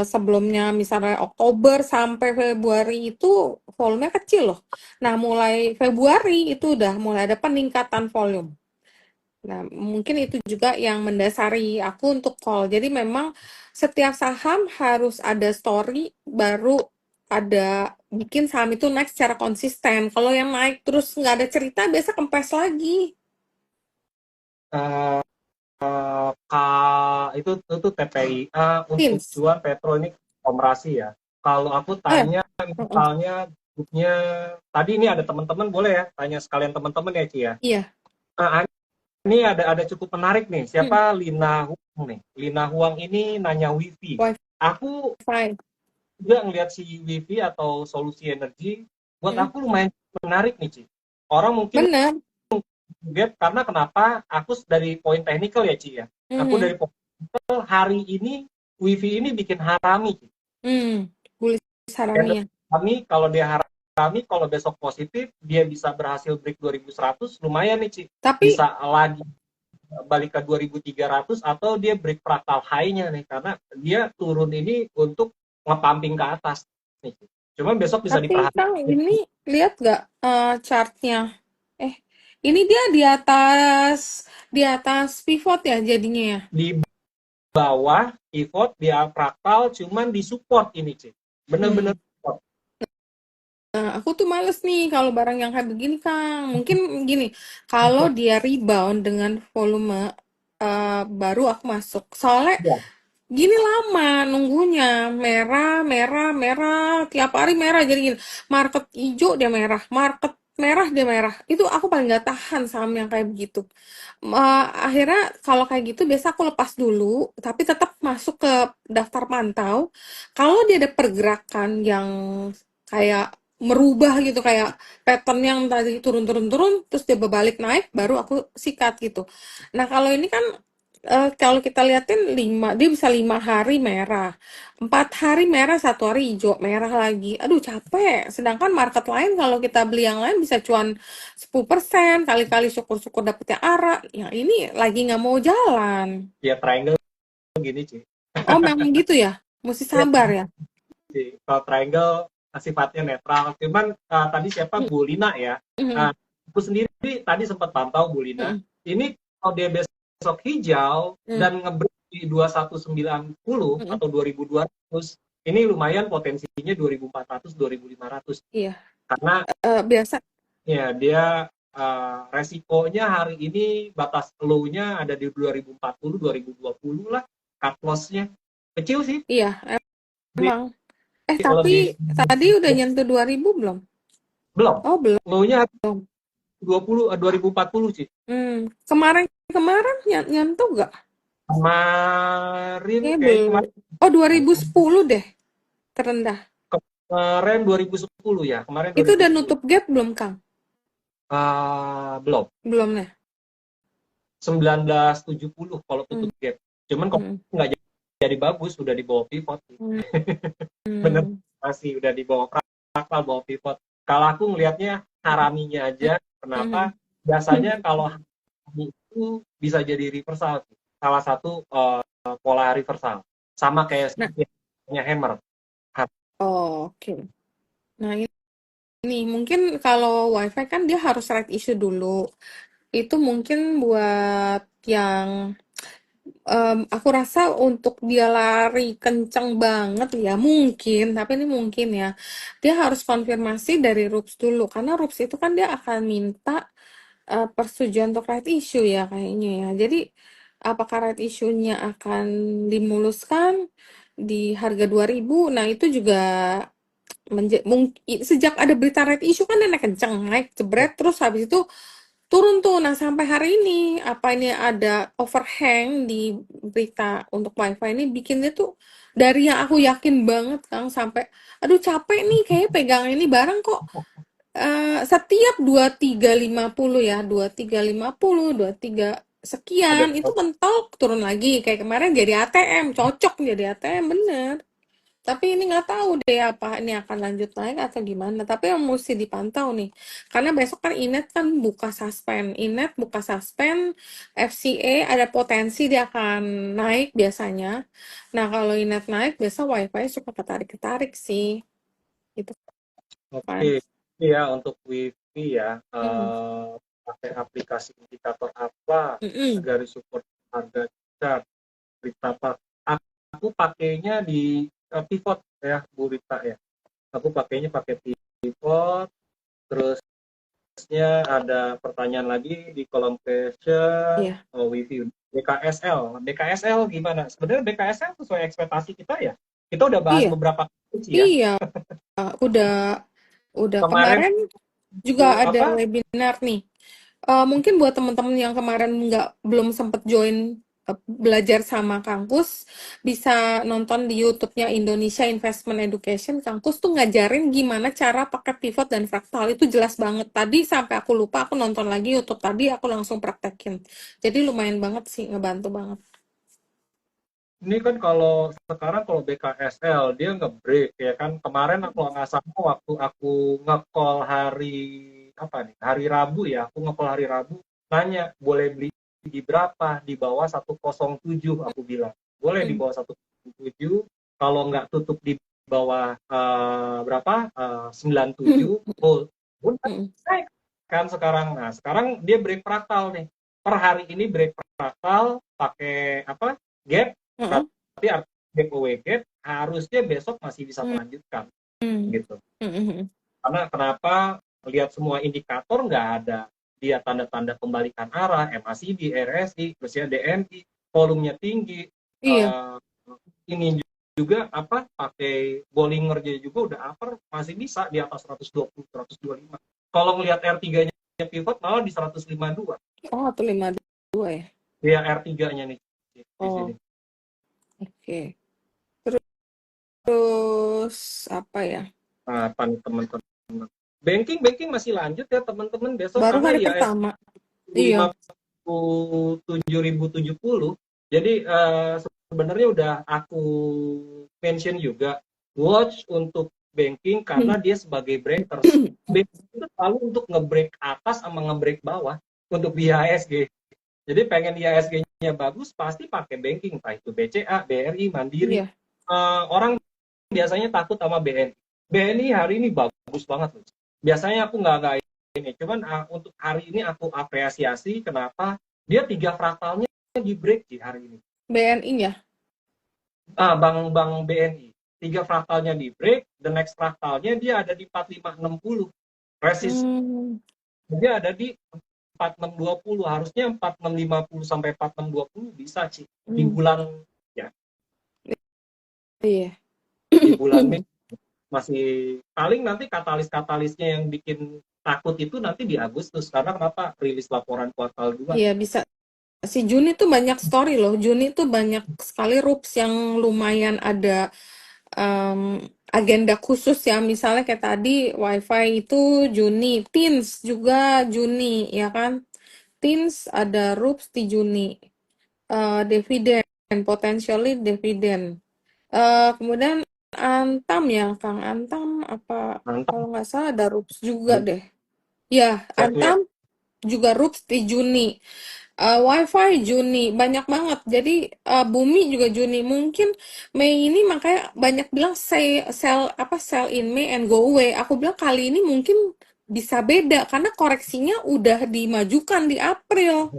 sebelumnya misalnya Oktober sampai Februari itu volumenya kecil loh. Nah, mulai Februari itu udah mulai ada peningkatan volume. Nah, mungkin itu juga yang mendasari aku untuk call. Jadi memang setiap saham harus ada story, baru ada bikin saham itu naik secara konsisten. Kalau yang naik terus nggak ada cerita, biasa kempes lagi. Eh, itu TPIA untuk Pins. Cuan Petro ini komerasi ya. Kalau aku Eh, tanya, oh, misalnya grupnya, tadi ini ada teman-teman, boleh ya? Tanya sekalian teman-teman ya, Ci ya. iya. Nah, ini ada cukup menarik nih. Hmm, Siapa Lina Huang nih? Lina Huang ini nanya wifi. Aku wifi. juga ngelihat si wifi atau solusi energi, buat Hmm, aku lumayan menarik nih, Ci. Orang mungkin bener. gap karena kenapa? Aku dari poin teknikal ya, Ci ya. Aku Hmm, dari poin teknikal, hari ini wifi ini bikin harami, Ci. Tulis Dan sarannya. kami kalau dia harami, kalau besok positif, dia bisa berhasil break 2100, lumayan nih, Ci. Tapi, Bisa lagi balik ke 2300 atau dia break fractal high-nya nih karena dia turun ini untuk ngepumping ke atas nih. Cuman besok bisa tapi diperhatikan Kang, ini lihat gak chartnya? Eh, ini dia di atas pivot ya jadinya ya. di bawah pivot dia fractal cuman di support ini, Ci. Bener-bener Hmm. support. Nah, aku tuh males nih kalau barang yang kayak begini, Kang. Mungkin gini, kalau dia rebound dengan volume baru aku masuk. Soalnya Ya, gini lama nunggunya, merah, merah, merah, tiap hari merah. Jadi gini, market hijau dia merah, market merah dia merah. Itu aku paling gak tahan saham yang kayak begitu. Akhirnya kalau kayak gitu biasa aku lepas dulu, tapi tetap masuk ke daftar pantau. Kalau dia ada pergerakan yang kayak merubah gitu, kayak pattern yang tadi turun-turun-turun, terus dia berbalik naik, baru aku sikat gitu. Nah kalau ini kan kalau kita liatin dia bisa 5 hari merah, 4 hari merah, 1 hari hijau, merah lagi. Aduh capek. Sedangkan market lain kalau kita beli yang lain bisa cuan 10%, kali-kali syukur-syukur dapetnya arah. Yang ini lagi nggak mau jalan. ya triangle gini, Ci. Oh memang gitu ya? Mesti Ya, sabar ya? kalau triangle sifatnya netral. Cuman tadi siapa Mm, Bulina ya? mm, Uh, aku sendiri tadi sempat pantau Bulina. mm, Ini kalau dia besok hijau mm, dan nge-break di 2190 mm. atau 2200, ini lumayan potensinya 2400 2500. Iya. Karena Biasa. ya dia resikonya hari ini batas low-nya ada di 2040 2020 lah, cut loss-nya kecil sih. Iya, emang. Kalau di Tapi tadi udah nyentuh 2000 belum? belum, Oh belum. low-nya 2040 sih. Kemarin kemarin nyentuh nggak? Kemarin Belum. kemarin Oh 2010 deh terendah. kemarin 2010 ya, kemarin Itu udah 2010. nutup gap belum, Kang? Belum. Belum ya? 1970 kalau Hmm. tutup gap. Cuman kok Hmm. nggak jadi bagus, udah di bawah pivot. Hmm. Bener, Hmm. masih udah di bawah fraktal, bawah pivot. Kalau aku ngelihatnya haraminya aja, Hmm. kenapa? Biasanya kalau harami itu bisa jadi reversal. Salah satu pola reversal. Sama kayak Nah, hammer. oke. Nah, ini mungkin kalau WiFi kan dia harus right issue dulu. Itu mungkin buat yang aku rasa untuk dia lari kenceng banget ya mungkin, tapi ini mungkin ya. Dia harus konfirmasi dari RUPS dulu karena RUPS itu kan dia akan minta persetujuan untuk right issue ya kayaknya ya. Jadi apakah right issue-nya akan dimuluskan di harga 2000? Nah, itu juga sejak ada berita right issue kan dia naik kenceng, naik jebret terus habis itu turun tuh. Nah, sampai hari ini apa ini ada overhang di berita untuk WiFi ini bikin dia tuh dari yang aku yakin banget Kang sampai aduh capek nih kayak pegang ini barang kok setiap 2350 ya, 2350, 23 sekian Ada itu mentok turun lagi kayak kemarin jadi ATM, cocok jadi ATM bener. Tapi ini nggak tahu deh apa ini akan lanjut naik atau gimana. Tapi yang mesti dipantau nih. Karena besok kan Inet kan buka suspend. Inet buka suspend, FCA ada potensi dia akan naik biasanya. Nah, kalau Inet naik, biasa WiFi suka ketarik-ketarik sih. Gitu oke, kan. ya untuk wifi ya, Mm-mm. pakai aplikasi indikator apa Mm-mm. dari support harga kita, berita apa? Aku pakainya di pivot ya, Bu Rita ya. Aku pakainya pakai pivot, terusnya ada pertanyaan lagi di kolom question, Iya. wifi BKSL. BKSL gimana? Sebenarnya BKSL sesuai ekspektasi kita ya. Kita udah bahas Iya. beberapa sih ya. Iya, udah Kemarin kemarin tuh juga ada apa? webinar nih. Mungkin buat teman-teman yang kemarin belum sempet join belajar sama Kangkus, bisa nonton di YouTube-nya Indonesia Investment Education. Kangkus tuh ngajarin gimana cara pakai pivot dan fraktal. Itu jelas banget. Tadi sampai aku lupa, aku nonton lagi YouTube tadi, aku langsung praktekin. Jadi lumayan banget sih, ngebantu banget. Ini kan kalau sekarang kalau BKSL dia nge-break ya kan. Kemarin aku nggak salah waktu aku nge-call hari apa nih? Hari Rabu ya. Aku nge-call hari Rabu nanya boleh beli di berapa? Di bawah 107 aku bilang. Boleh di Hmm, bawah 107. Kalau nggak tutup di bawah berapa? 97 hold. Udah hmm, naik kan sekarang. Nah, sekarang dia break fraktal nih. Per hari ini break fraktal pakai apa? Gap. hmm, Berarti artinya giveaway gate harusnya besok masih bisa hmm, melanjutkan hmm, gitu. hmm, hmm. Karena kenapa lihat semua indikator nggak ada dia tanda-tanda pembalikan arah, MACD, RSI, terus ya DMI, volumenya tinggi, Iya. uh, ini juga apa pakai Bollinger juga udah upper masih bisa di atas 120 125. Kalau ngelihat R3-nya pivot malah di 152. Oh, atau 52 ya. Dia R3-nya nih di sini. Oh, oke. Terus apa ya? Nah, teman-teman. Banking masih lanjut ya teman-teman besok Baru karena hari IHSG pertama. Iya. 57.070. Jadi sebenarnya udah aku mention juga watch untuk banking karena dia sebagai breakers. Banking itu selalu untuk nge-break atas sama nge-break bawah untuk di IHSG. Jadi pengen IHSG-nya bagus pasti pakai banking, entah itu BCA, BRI, Mandiri. Iya. Orang biasanya takut sama BNI. BNI hari ini bagus banget loh. Biasanya aku nggak ini, cuman untuk hari ini aku apresiasi kenapa dia 3 fraktalnya di break di hari ini. BNI ya. Bank BNI 3 fraktalnya di break, the next fraktalnya dia ada di 4560 resist, Hmm. dia ada di 4620, harusnya 4650 sampai 4620 bisa sih di Hmm. bulan ya Iya. di bulan Mei. Masih paling nanti katalis-katalisnya yang bikin takut itu nanti di Agustus karena kenapa rilis laporan kuartal 2. Iya bisa. Si Juni tuh banyak story loh. Juni tuh banyak sekali rups yang lumayan ada em, agenda khusus ya. Misalnya kayak tadi WiFi itu Juni, Teens juga Juni ya kan. Teens ada rups di Juni. Dividen, potentially dividen. Kemudian Antam ya, Kang Antam apa Mantap. kalau nggak salah ada rups juga deh. Ya, Saya lihat. Antam juga rups di Juni. WiFi Juni banyak banget. Jadi Bumi juga Juni. Mungkin Mei ini makanya banyak bilang sell in May and go away. Aku bilang kali ini mungkin bisa beda karena koreksinya udah dimajukan di April.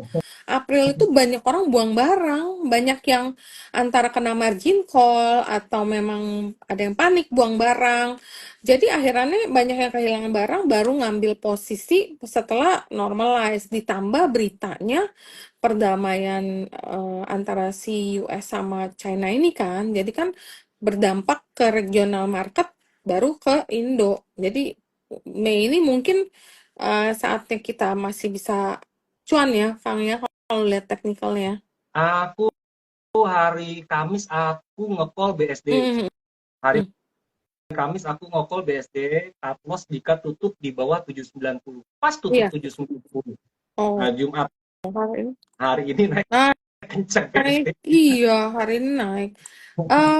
April itu banyak orang buang barang, banyak yang antara kena margin call atau memang ada yang panik buang barang. Jadi akhirnya banyak yang kehilangan barang baru ngambil posisi setelah normalize. Ditambah beritanya perdamaian antara si US sama China ini kan. Jadi kan berdampak ke regional market baru ke Indo. Jadi Mei ini mungkin saatnya kita masih bisa cuan ya, Kang ya, kalau lihat teknikalnya. Aku hari Kamis aku nge-call BSD. Hmm, Hari hmm, Kamis aku nge-call BSD cut loss jika tutup di bawah 790. Pas tutup iya. 790. Nah, Oh, Jumat hari ini hari ini naik kencang naik. BSD. Iya, hari ini naik.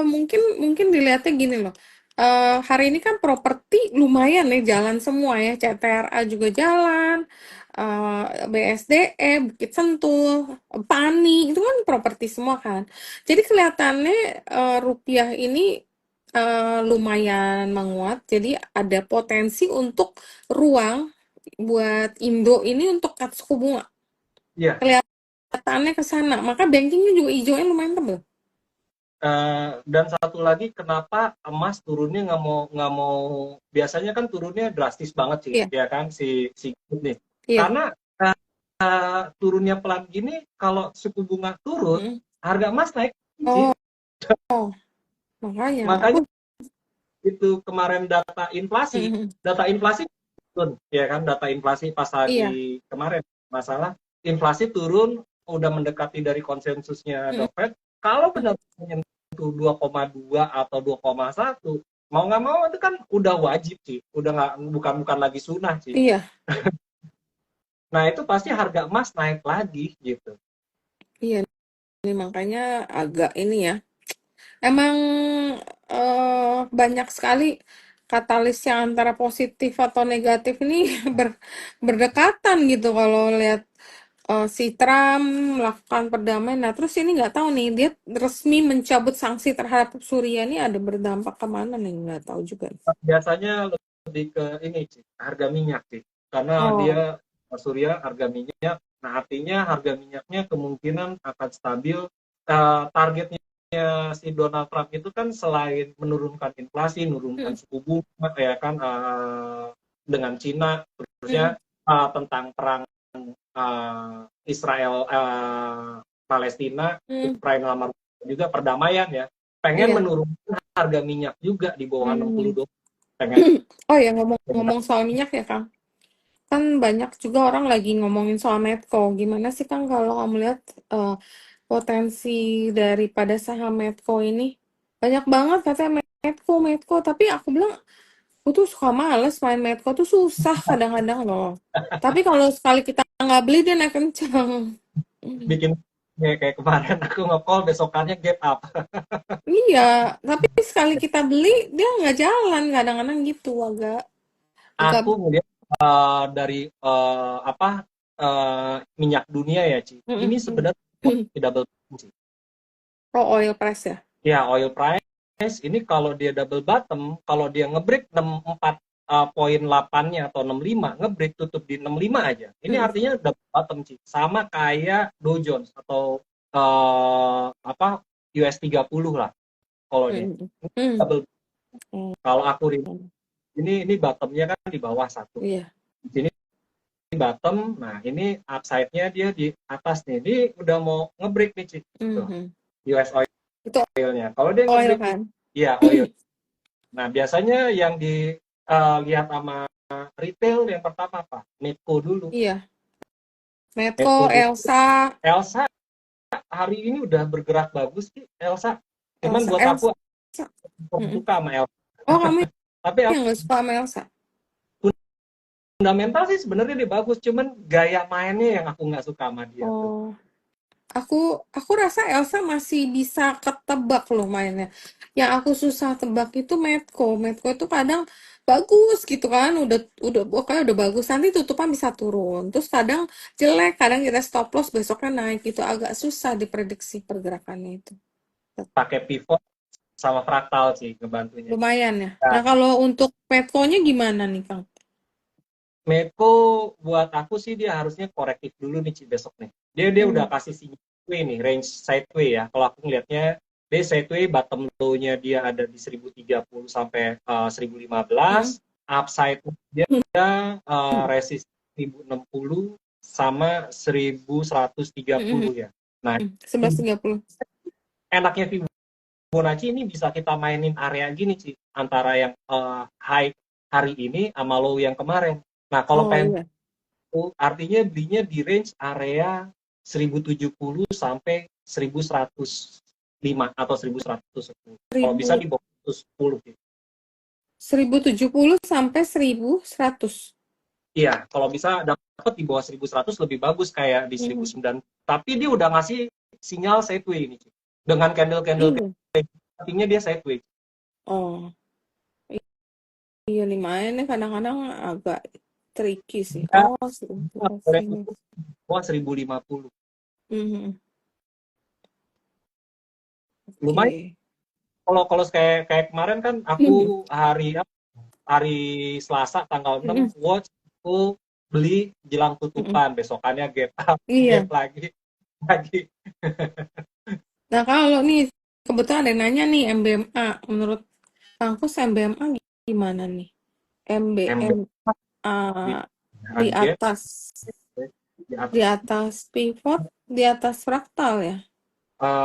Mungkin mungkin dilihatnya gini loh. Hari ini kan properti lumayan nih jalan semua ya. CTRA juga jalan. BSDE, Bukit Sentul, Pani, itu kan properti semua kan. Jadi kelihatannya rupiah ini lumayan menguat. Jadi ada potensi untuk ruang buat Indo ini untuk cut suku bunga. Iya. Kelihatannya ke sana. Maka bankingnya juga hijaunya lumayan tebel. Dan satu lagi kenapa emas turunnya nggak mau biasanya kan turunnya drastis banget sih Iya, ya kan si gold nih iya. karena turunnya pelan gini kalau suku bunga turun Mm. harga emas naik sih Oh, makanya aku makanya itu kemarin Mhm. data inflasi turun, ya kan? Data inflasi pas Iya. hari kemarin, masalah inflasi turun, udah mendekati dari konsensusnya The Mhm. Fed. Kalau benar-benar menyentuh 2,2 atau 2,1, mau nggak mau itu kan udah wajib sih, udah nggak, bukan lagi sunah sih. Iya. Nah itu pasti harga emas naik lagi gitu. Iya. Ini makanya agak ini ya. Emang banyak sekali katalis yang antara positif atau negatif ini berdekatan gitu kalau lihat si Trump melakukan perdamaian. Nah, terus ini nggak tahu nih, dia resmi mencabut sanksi terhadap Suriah ini ada berdampak kemana nih, nggak tahu juga. Biasanya lebih ke ini sih, harga minyak sih, karena dia Oh, Suriah harga minyak. Nah artinya harga minyaknya kemungkinan akan stabil. Targetnya si Donald Trump itu kan selain menurunkan inflasi, menurunkan mm, suku bunga, ya kan, dengan Cina, terusnya mm, tentang perang Israel Palestina, mm, Ukraina sama Rusia juga perdamaian ya. Pengen iya. menurunkan harga minyak juga di bawah Hmm. 60 dolar. Pengen. Oh ya, ngomong-ngomong soal minyak ya, Kang. Kan banyak juga orang lagi ngomongin soal Medco. Gimana sih, Kang, kalau kamu lihat eh, potensi daripada saham Medco ini? Banyak banget katanya Medco, Medco. Tapi aku bilang, aku tuh suka males main Medco tuh susah kadang-kadang loh. Tapi kalau sekali kita nggak beli dia naik kencang. Bikin kayak kemarin aku nge-call besokannya gap up. Iya, tapi sekali kita beli dia nggak jalan kadang-kadang gitu agak agak. Aku ngeliat dari minyak dunia ya, Ci. Ini Mm-mm. sebenarnya posisi double bottom, Ci. Oh, oil price ya. Ya, oil price ini kalau dia double bottom, kalau dia ngebreak 64 poin 8-nya atau 65, ngebreak tutup di 65 aja. Ini Mm-mm. artinya double bottom, Ci. Sama kayak Dow Jones atau US 30 lah kalau dia. Mm-mm. Mm. Double. Oh, Kalau aku ini bottomnya kan di bawah satu. iya. Di sini bottom, nah ini upside-nya dia di atas nih. Ini udah mau ngebreak nih, Ci. Tuh, Mhm. US Itu oil-nya. Kalau dia oil ngebreak nih, kan? ya oil. Nah, biasanya yang dilihat sama retail yang pertama apa? Medco dulu. Iya. Medco, Medco dulu. Elsa, Elsa hari ini udah bergerak bagus sih, Elsa. Cuman Elsa, buat aku Elsa. kurang Mm-mm. suka sama Elsa. Oh, kamu Tapi yang nggak suka sama Elsa? fundamental sih sebenarnya dia bagus, cuman gaya mainnya yang aku nggak suka sama dia tuh. Oh, aku rasa Elsa masih bisa ketebak loh mainnya. Yang aku susah tebak itu Medco. Medco itu kadang bagus gitu kan, udah pokoknya udah bagus. Nanti tutupan bisa turun. Terus kadang jelek, kadang kita stop loss besoknya naik gitu. Agak susah diprediksi pergerakannya itu. Pakai pivot sama fraktal sih ngebantunya. Lumayan ya. Nah, Nah, kalau untuk Medco-nya gimana nih, Kang? Medco buat aku sih dia harusnya korektif dulu nih, Ci, besok nih. Dia udah Hmm. kasih sinyal nih, range sideway ya. Kalau aku ngelihatnya, dia sideway bottom low-nya dia ada di 1030 sampai 1015. Hmm. Upside dia resist 1060 sama Hmm. 1130 ya. Nah, 11.30. enaknya Fibonacci ini bisa kita mainin area gini sih, antara yang high hari ini sama low yang kemarin. Nah, kalau Oh pengen iya. artinya belinya di range area 1070 sampai 1105 atau 1110. Kalau bisa 1000 di bawah 110 gitu. 1070 sampai 1100. Iya, kalau bisa dapat di bawah 1100 lebih bagus kayak di Hmm. 1090. Tapi dia udah ngasih sinyal sideways ini. Dengan candle-candle Iya. artinya dia sideways. Oh, iya nih mainnya kadang-kadang agak tricky sih. Ya, Oh, 1100 boleh ini. tutup di bawah 1050. Mhm. Lumayan. Oke. Kalau kalau kayak kemarin kan Mhm. aku hari Selasa tanggal 6 Mhm. watch, aku beli jelang Mhm. tutupan, besokannya gap up, gap Iya. lagi. Nah, kalau nih kebetulan ada yang nanya nih MBMA. Menurut Kangkus MBMA gimana nih? MB MBMA di di gap atas di di atas. atas pivot, di atas fraktal ya?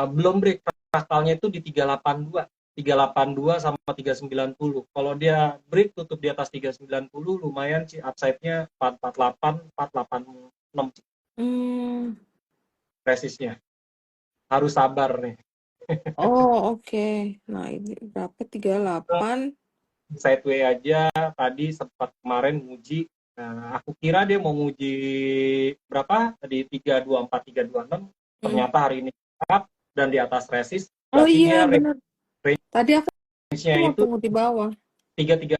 Belum break, fraktalnya itu di 382. 382 sama 390. Kalau dia break tutup di atas 390 lumayan sih upside-nya 448, 486 Hmm. resistnya. Harus sabar nih. Oh, oke. Nah, ini berapa? 38. Sideway aja tadi sempat kemarin nguji. Nah, aku kira dia mau nguji berapa? Tadi 324, 326. Mm. Ternyata hari ini up dan di atas resist. Oh Berarti iya, dia bener. Tadi aku range-nya mau itu tunggu di bawah. 334,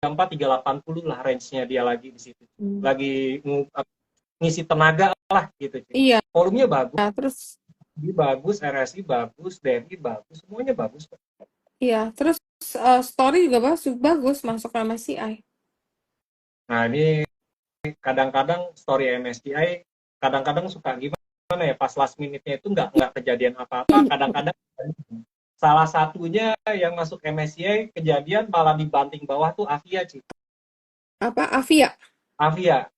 380 lah range-nya dia lagi di situ. Hmm. Lagi ngisi tenaga lah gitu. Iya, Volumenya bagus, terus bagus, RSI bagus, DMI bagus, semuanya bagus. terus story juga bagus, bagus masuk ke MSCI. Nah, ini kadang-kadang story MSCI kadang-kadang suka gimana ya, pas last minute-nya itu nggak kejadian apa-apa. Kadang-kadang salah satunya yang masuk MSCI kejadian malah dibanting bawah tuh Avia, Ci. Apa Avia? Avia.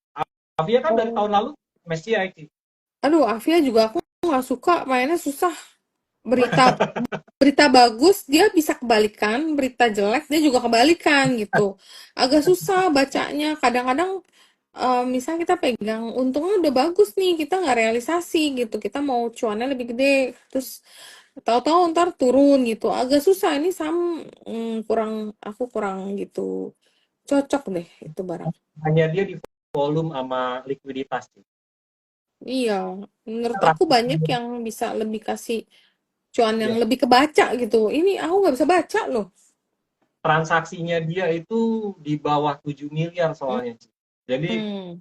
Avia kan dari Oh, tahun lalu MSCI, Ci. aduh, Avia juga aku nggak suka, mainnya susah. Berita berita bagus dia bisa kebalikan, berita jelek dia juga kebalikan gitu. Agak susah bacanya. Kadang-kadang misalnya kita pegang untungnya udah bagus nih, kita nggak realisasi gitu. Kita mau cuannya lebih gede, terus tahu-tahu ntar turun gitu. Agak susah ini aku kurang gitu. Cocok deh itu barang. Hanya dia di volume sama likuiditas, Ci. Iya, menurut aku banyak Transaksinya, yang bisa lebih kasih cuan yang ya, lebih kebaca gitu. Ini aku nggak bisa baca loh. transaksinya dia itu di bawah 7 miliar soalnya, Ci. Jadi Hmm.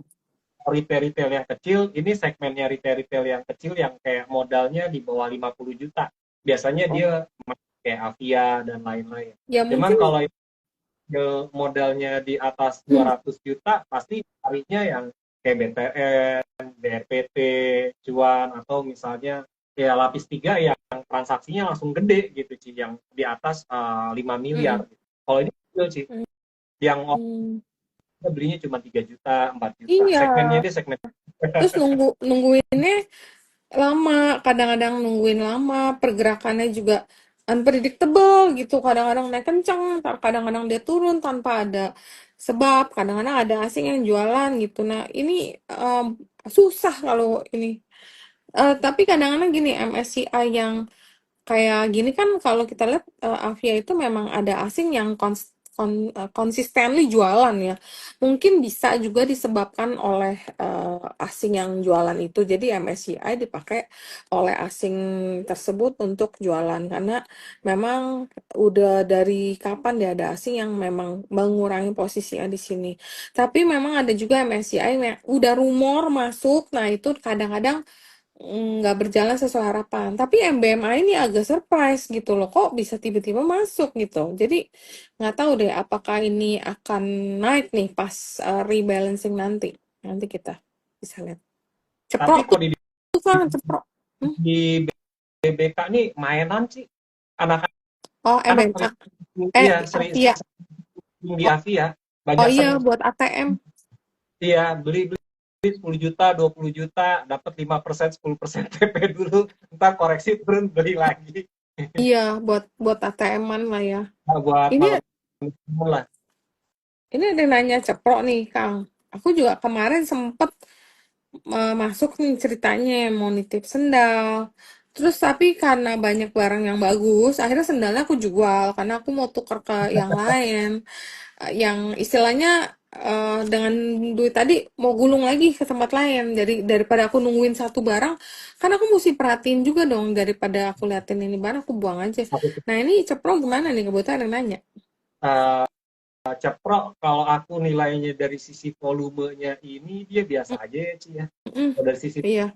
retail-retail yang kecil, ini segmennya retail-retail yang kecil yang kayak modalnya di bawah 50 juta. Biasanya Oh, dia kayak Avia dan lain-lain. ya Cuman mungkin. kalau modalnya di atas Hmm. 200 juta, pasti carinya yang kayak BTN, BRPT, Cuan, atau misalnya ya lapis 3 yang transaksinya langsung gede gitu sih, yang di atas 5 miliar. Mm-mm. Kalau ini kecil sih, yang Hmm. belinya cuma 3 juta, 4 juta. Iya, Segmennya dia segmen. terus nungguinnya lama, kadang-kadang nungguin lama, pergerakannya juga unpredictable gitu. Kadang-kadang naik kencang, ntar kadang-kadang dia turun tanpa ada sebab, kadang-kadang ada asing yang jualan gitu. Nah, ini susah kalau ini. Tapi kadang-kadang gini, MSCI yang kayak gini kan kalau kita lihat Avia itu memang ada asing yang consistently jualan ya. Mungkin bisa juga disebabkan oleh asing yang jualan itu. Jadi MSCI dipakai oleh asing tersebut untuk jualan karena memang udah dari kapan dia ada asing yang memang mengurangi posisinya di sini. Tapi memang ada juga MSCI yang udah rumor masuk. Nah, itu kadang-kadang nggak berjalan sesuai harapan. Tapi MBMA ini agak surprise gitu loh, kok bisa tiba-tiba masuk gitu. Jadi nggak tahu deh apakah ini akan naik nih pas rebalancing nanti. Nanti kita bisa lihat. Tapi Ceprok kalau tuh kan ceprok. Hmm? di BBK nih mainan sih, Oh, anak-anak MBMA. iya sering Avia. di Oh, Avia, oh banyak iya buat ATM. iya beli beli 10 juta, 20 juta, dapat 5%, 10% TP dulu, ntar koreksi turun beli lagi. Iya, buat ATM-an lah ya. Nah, buat Ini malam lah. ini ada yang nanya ceprok nih, Kang. Aku juga kemarin sempet masuk nih ceritanya mau nitip sendal. Terus tapi karena banyak barang yang bagus, akhirnya sendalnya aku jual karena aku mau tuker ke yang lain, yang istilahnya dengan duit tadi mau gulung lagi ke tempat lain. Jadi daripada aku nungguin satu barang, kan aku mesti perhatiin juga dong daripada aku liatin ini barang aku buang aja. Nah ini ceprok gimana nih kebetulan ada yang nanya. Uh, Ceprok kalau aku nilainya dari sisi volumenya ini dia biasa aja ya Ci ya. Mm-mm. Kalau dari sisi Iya.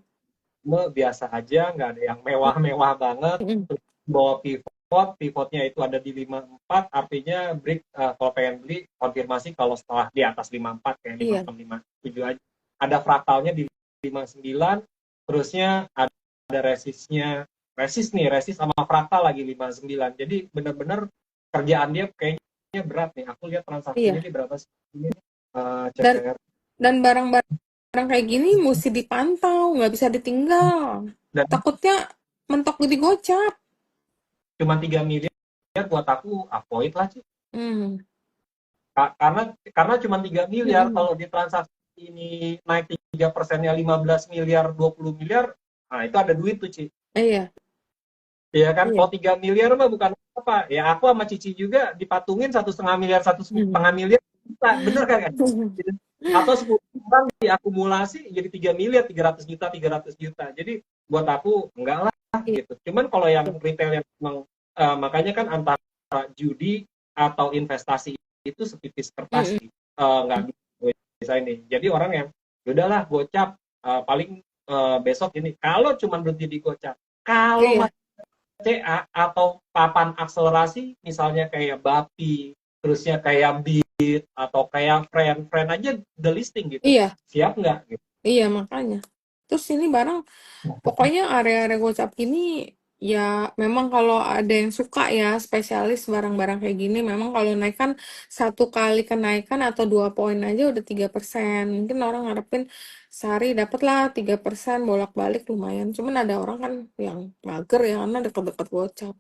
volume biasa aja, nggak ada yang mewah-mewah banget. Mm-mm. Terus bawa pivotnya itu ada di 54, artinya break, kalau pengen beli konfirmasi kalau setelah di atas 54 kayak Iya. 56, 57 aja. Ada fraktalnya di 59, terusnya ada resistnya, resist sama fraktal lagi 59. Jadi benar-benar kerjaan dia kayaknya berat nih. Aku lihat transaksinya Iya. ini berapa sih? Ini Dan CTR. dan barang-barang kayak gini mesti dipantau, nggak bisa ditinggal. Dan Takutnya mentok di gocap. cuma 3 miliar buat aku avoid lah sih. Hmm. Karena cuma 3 miliar, Hmm. kalau di transaksi ini naik 3%-nya 15 miliar, 20 miliar, nah itu ada duit tuh, Ci. Iya, Ya kan, iya. kalau 3 miliar mah bukan apa. Ya aku sama Cici juga dipatungin 1,5 miliar, satu Hmm. setengah miliar, bisa. Bener kan? Atau 10 orang diakumulasi jadi 3 miliar, 300 juta, 300 juta. Jadi buat aku enggak lah Iya. gitu. Cuman kalau yang retail yang memang, makanya kan antara judi atau investasi itu setipis kertas Hmm. sih. Nggak bisa ini. Jadi orang yang ya udahlah gocap, paling besok ini. Kalau cuma berhenti di gocap, kalau Iya. CA atau papan akselerasi misalnya kayak Bapi, terusnya kayak Bit atau kayak Friend aja the listing gitu. Iya. Siap nggak gitu. Iya, makanya. Terus ini barang, pokoknya area-area gocap gini, ya memang kalau ada yang suka ya, spesialis barang-barang kayak gini, memang kalau naik kan satu kali kenaikan atau 2 poin aja udah 3%. Mungkin orang ngarepin sehari dapet lah 3% bolak-balik lumayan. Cuman ada orang kan yang mager ya, karena deket-deket gocap.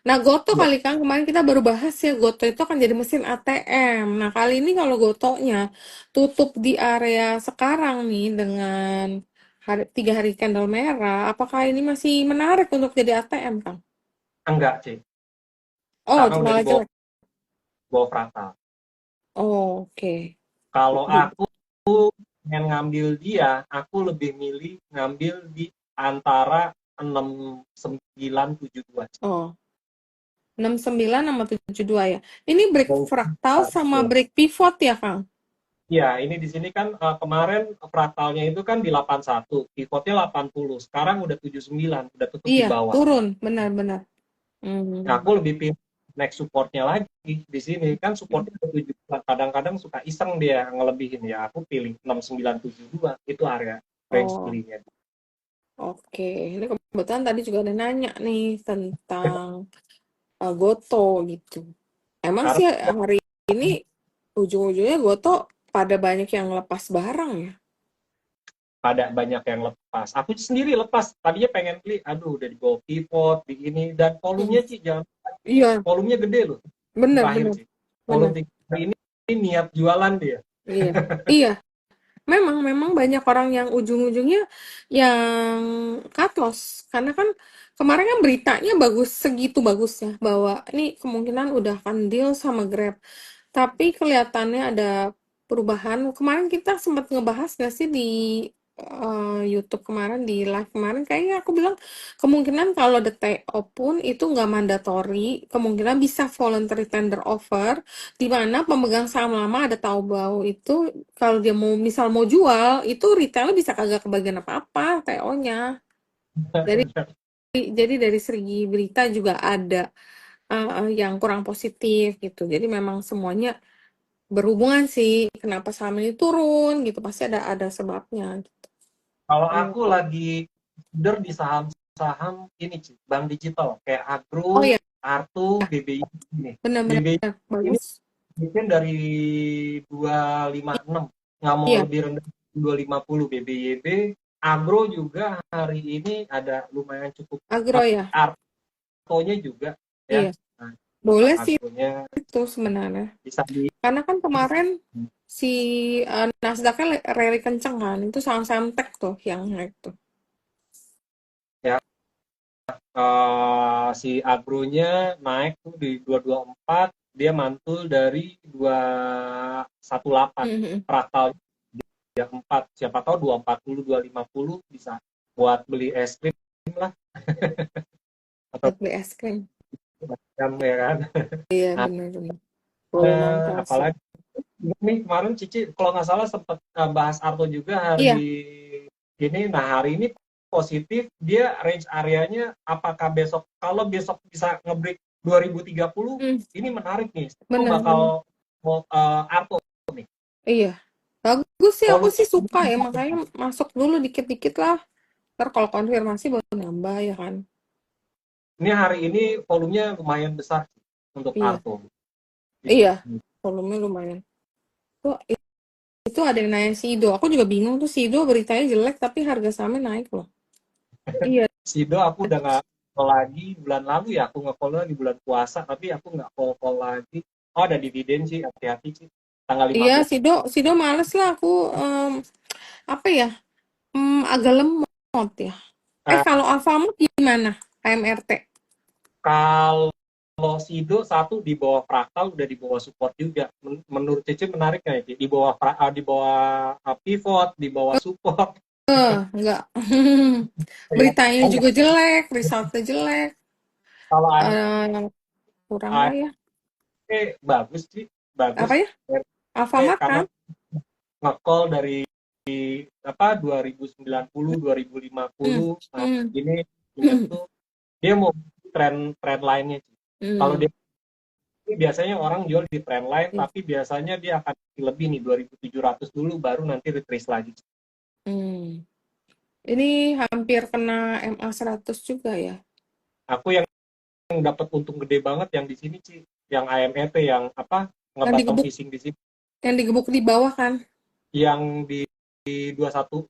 Nah, Goto Ya, kali kan kemarin kita baru bahas ya, Goto itu akan jadi mesin ATM. Nah, kali ini kalau Gotonya tutup di area sekarang nih dengan 3 hari candle merah, apakah ini masih menarik untuk jadi ATM, Kang? enggak sih, Oh, karena udah malah di bawah, jelek. bawah frontal. Oh, oke. Kalau Di- aku pengen ngambil dia, aku lebih milih ngambil di antara 6972. Oh, 69 sama 72 ya. Ini break fraktal sama Ya. break pivot ya, Kang? Ya, ini di sini kan, kemarin fraktalnya itu kan di 81, pivotnya 80, sekarang udah 79, udah tutup di Iya, bawah. turun, benar-benar. Nah, Hmm. aku lebih pilih next supportnya lagi di sini kan supportnya ke 70. Kadang-kadang suka iseng dia ngelebihin, ya aku pilih 6972 itu area range Oh, belinya. oke. Ini kebetulan tadi juga ada nanya nih tentang Goto gitu. Emang Karena sih hari ini ujung-ujungnya Goto pada banyak yang lepas barang ya? ada banyak yang lepas. Aku sendiri lepas. Tadinya pengen beli, aduh udah di bawah pivot, di ini, dan Hmm. volumenya sih jangan, Iya, volumenya gede loh. benar, Terakhir benar, sih. benar. Volume 3 ini niat jualan dia. Iya, iya. Memang banyak orang yang ujung-ujungnya yang cut loss. Karena kan kemarin kan beritanya bagus, segitu bagusnya bahwa ini kemungkinan udah akan deal sama Grab. Tapi kelihatannya ada perubahan. Kemarin kita sempat ngebahas gak sih di YouTube kemarin, di live kemarin, kayaknya aku bilang kemungkinan kalau the TO pun itu nggak mandatory, kemungkinan bisa voluntary tender offer, di mana pemegang saham lama ada tahu bahwa itu kalau dia mau misal mau jual itu retail bisa kagak kebagian apa-apa TO-nya. Jadi jadi dari segi berita juga ada yang kurang positif gitu. Jadi memang semuanya berhubungan sih kenapa saham ini turun gitu pasti ada sebabnya gitu. Kalau Iya. aku lagi leader di saham-saham ini, Ci, bank digital kayak Oh Agro, ya, Arto, BBI ini. benar-benar BBI ini bagus. mungkin dari 256, nggak mau Iya, lebih rendah 250. BBYB. Agro juga hari ini ada lumayan cukup, agro ya. Artonya juga ya. Iya, Nah, boleh sih Agronya itu sebenarnya. bisa di Karena kan kemarin si Nasdaq-nya rally kenceng kan, itu saham-saham tech tuh yang naik tuh. ya, si agronya naik tuh di 224, dia mantul dari 218, Mhm. fraktal 4, siapa tahu 240, 250 bisa buat beli es krim lah, atau Buat beli es krim. macam ya kan. Iya, Nah, benar-benar. Boleh nempel sih. apalagi ini kemarin Cici kalau nggak salah sempat bahas Arto juga hari Iya, ini. Nah, hari ini positif, dia range areanya apakah besok, kalau besok bisa ngebreak 2030, hmm, ini menarik nih. Itu benar-benar. bakal Arto nih. Iya, bagus sih, aku Volume sih suka ya, makanya masuk dulu dikit-dikit lah. Ntar kalau konfirmasi baru nambah ya kan. ini hari ini volumenya lumayan besar untuk Iya, Arto. iya, volumenya lumayan. Tuh, itu ada yang nanya Sido. Aku juga bingung tuh Sido beritanya jelek tapi harga sahamnya naik loh. Iya, Sido aku udah nggak call lagi bulan lalu ya, aku nge-call lagi bulan puasa, tapi aku nggak call lagi. Oh, ada dividen sih, hati-hati sih. Tanggal Iya, 15. Sido males lah aku, apa ya, agak lemot ya. Eh, Kalau Alfamart gimana? AMRT? kalau Sido satu di bawah Fraktal udah di bawah support juga. Menurut Cece menarik nggak ya? Ci? Di bawah pivot, di bawah support. Enggak. Ya. Beritanya Oh, juga jelek, resultnya jelek. kalau Eh, kurang lah ya. bagus sih, bagus. Apa ya? Alfamart Karena kan? nge-call dari apa 2090, Hmm, 2050 hmm, ini hmm, tuh dia mau tren lainnya sih. Kalau hmm, dia biasanya orang jual di trend line, iya. tapi biasanya dia akan lebih nih 2700 dulu baru nanti retrace lagi. Hmm. Ini hampir kena MA 100 juga ya. Aku yang dapat untung gede banget yang di sini sih, yang AMEP yang apa Yang ngebottom digebuk, fishing di sini, yang digebuk di bawah kan? yang di 2280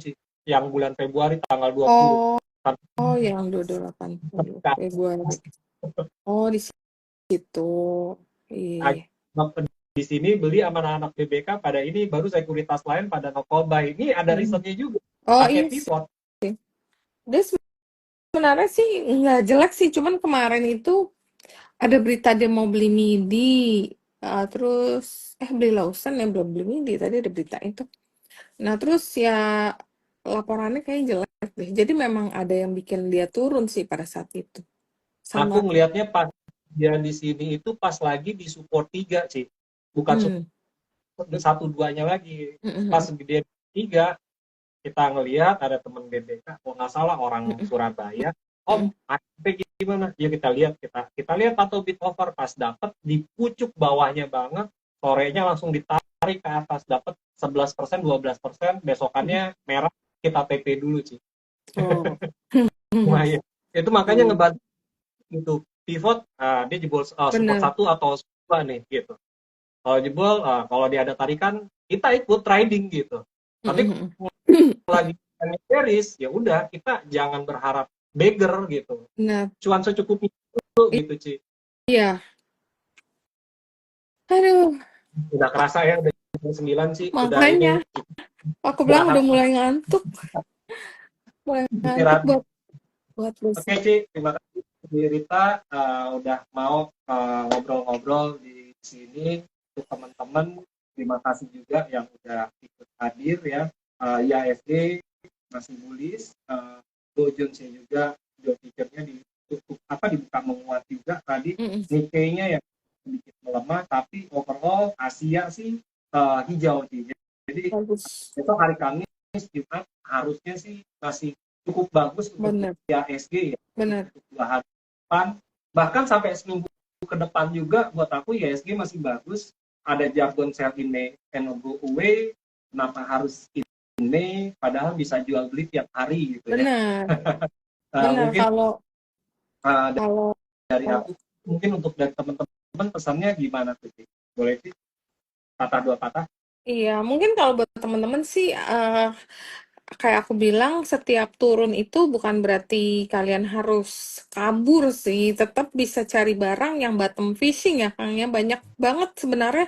sih, yang bulan Februari tanggal 20 Oh, sampai oh yang 2280 Februari. Oh, di situ. Iya. di sini beli sama anak-anak BBK pada ini, baru sekuritas lain pada nokobai. Ini ada Hmm. reasonnya juga. Oh, Pakai iya sih. pivot. Dia sebenarnya sih nggak jelek sih, cuman kemarin itu ada berita dia mau beli MIDI. Terus beli Lawson ya, belum beli MIDI, tadi ada berita itu. Nah, terus ya laporannya kayaknya jelek deh. Jadi memang ada yang bikin dia turun sih pada saat itu. Aku Sama, ngelihatnya pas dia di sini itu pas lagi di support 3 sih. Bukan hmm, support satu duanya lagi. hmm, hmm, Pas hmm, dia 3, kita ngelihat ada teman BBK, kalau nggak salah orang hmm, Surabaya. hmm, Om, AMP gimana? Ya kita lihat, kita lihat atau bid over, pas dapat di pucuk bawahnya banget, sorenya langsung ditarik ke atas, dapat 11%, 12%, hmm. besokannya merah, kita TP dulu sih. Oh. Wah, ya. Itu makanya Oh, ngebantu itu pivot, dia jebol support bener. satu atau dua nih gitu. Kalau jebol, kalau dia ada tarikan, kita ikut trading gitu. Tapi Hmm, hmm, kalau lagi bearish, ya udah kita jangan berharap beggar gitu. bener. Cuan secukupnya dulu gitu, Ci. Iya. Aduh, Udah kerasa ya, udah jam 9 sih, udah makanya ini aku bilang istirahat, udah mulai ngantuk, mulai ngantuk istirahat. buat buat Oke, besok. Ci, terima kasih Bu Rita, udah mau ngobrol-ngobrol di sini. Untuk teman-teman, terima kasih juga yang udah ikut hadir ya. IASG masih bullish, Dow Jones juga Dow Future-nya ditutup apa dibuka menguat juga tadi. Mm-mm. Nikkei-nya yang sedikit melemah, tapi overall Asia sih hijau sih. Jadi Bagus, besok hari Kamis Jumat harusnya sih masih cukup bagus untuk bener, IHSG ya, bener. untuk 2 hari depan, bahkan sampai seminggu ke depan juga buat aku IHSG masih bagus. Ada jargon sell in May and go away, kenapa harus ini padahal bisa jual beli tiap hari gitu ya. Benar, benar. Mungkin Kalau uh, kalau dari aku, mungkin untuk dari teman-teman pesannya gimana tuh, boleh sih patah dua patah. iya, mungkin kalau buat teman-teman sih, kayak aku bilang, setiap turun itu bukan berarti kalian harus kabur sih. Tetap bisa cari barang yang bottom fishing ya, Kang ya. Banyak banget sebenarnya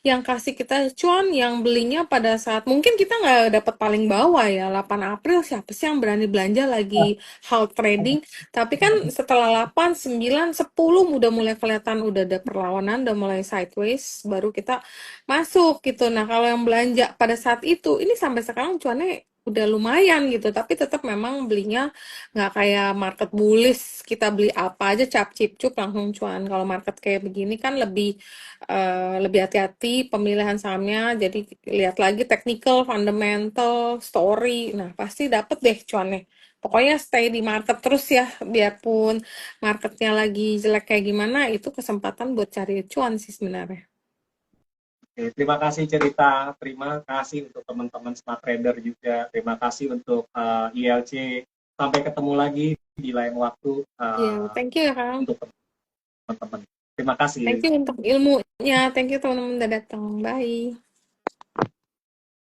yang kasih kita cuan, yang belinya pada saat mungkin kita nggak dapat paling bawah ya, 8 April siapa sih yang berani belanja lagi halt trading, tapi kan setelah 8, 9, 10 udah mulai kelihatan, udah ada perlawanan, udah mulai sideways, baru kita masuk gitu. Nah, kalau yang belanja pada saat itu, ini sampai sekarang cuannya udah lumayan gitu, tapi tetap memang belinya nggak kayak market bullish, kita beli apa aja cap cip cup langsung cuan. Kalau market kayak begini kan lebih hati-hati pemilihan sahamnya, jadi lihat lagi technical, fundamental, story. Nah, pasti dapet deh cuannya. Pokoknya stay di market terus ya, biarpun marketnya lagi jelek kayak gimana, itu kesempatan buat cari cuan sih sebenarnya. Oke, terima kasih cerita, terima kasih untuk teman-teman smart trader juga, terima kasih untuk ILC. Sampai ketemu lagi di lain waktu, Iya, thank you ya Kang. untuk teman-teman. Terima Thank kasih. you untuk ilmunya. Thank you teman-teman udah datang. Bye.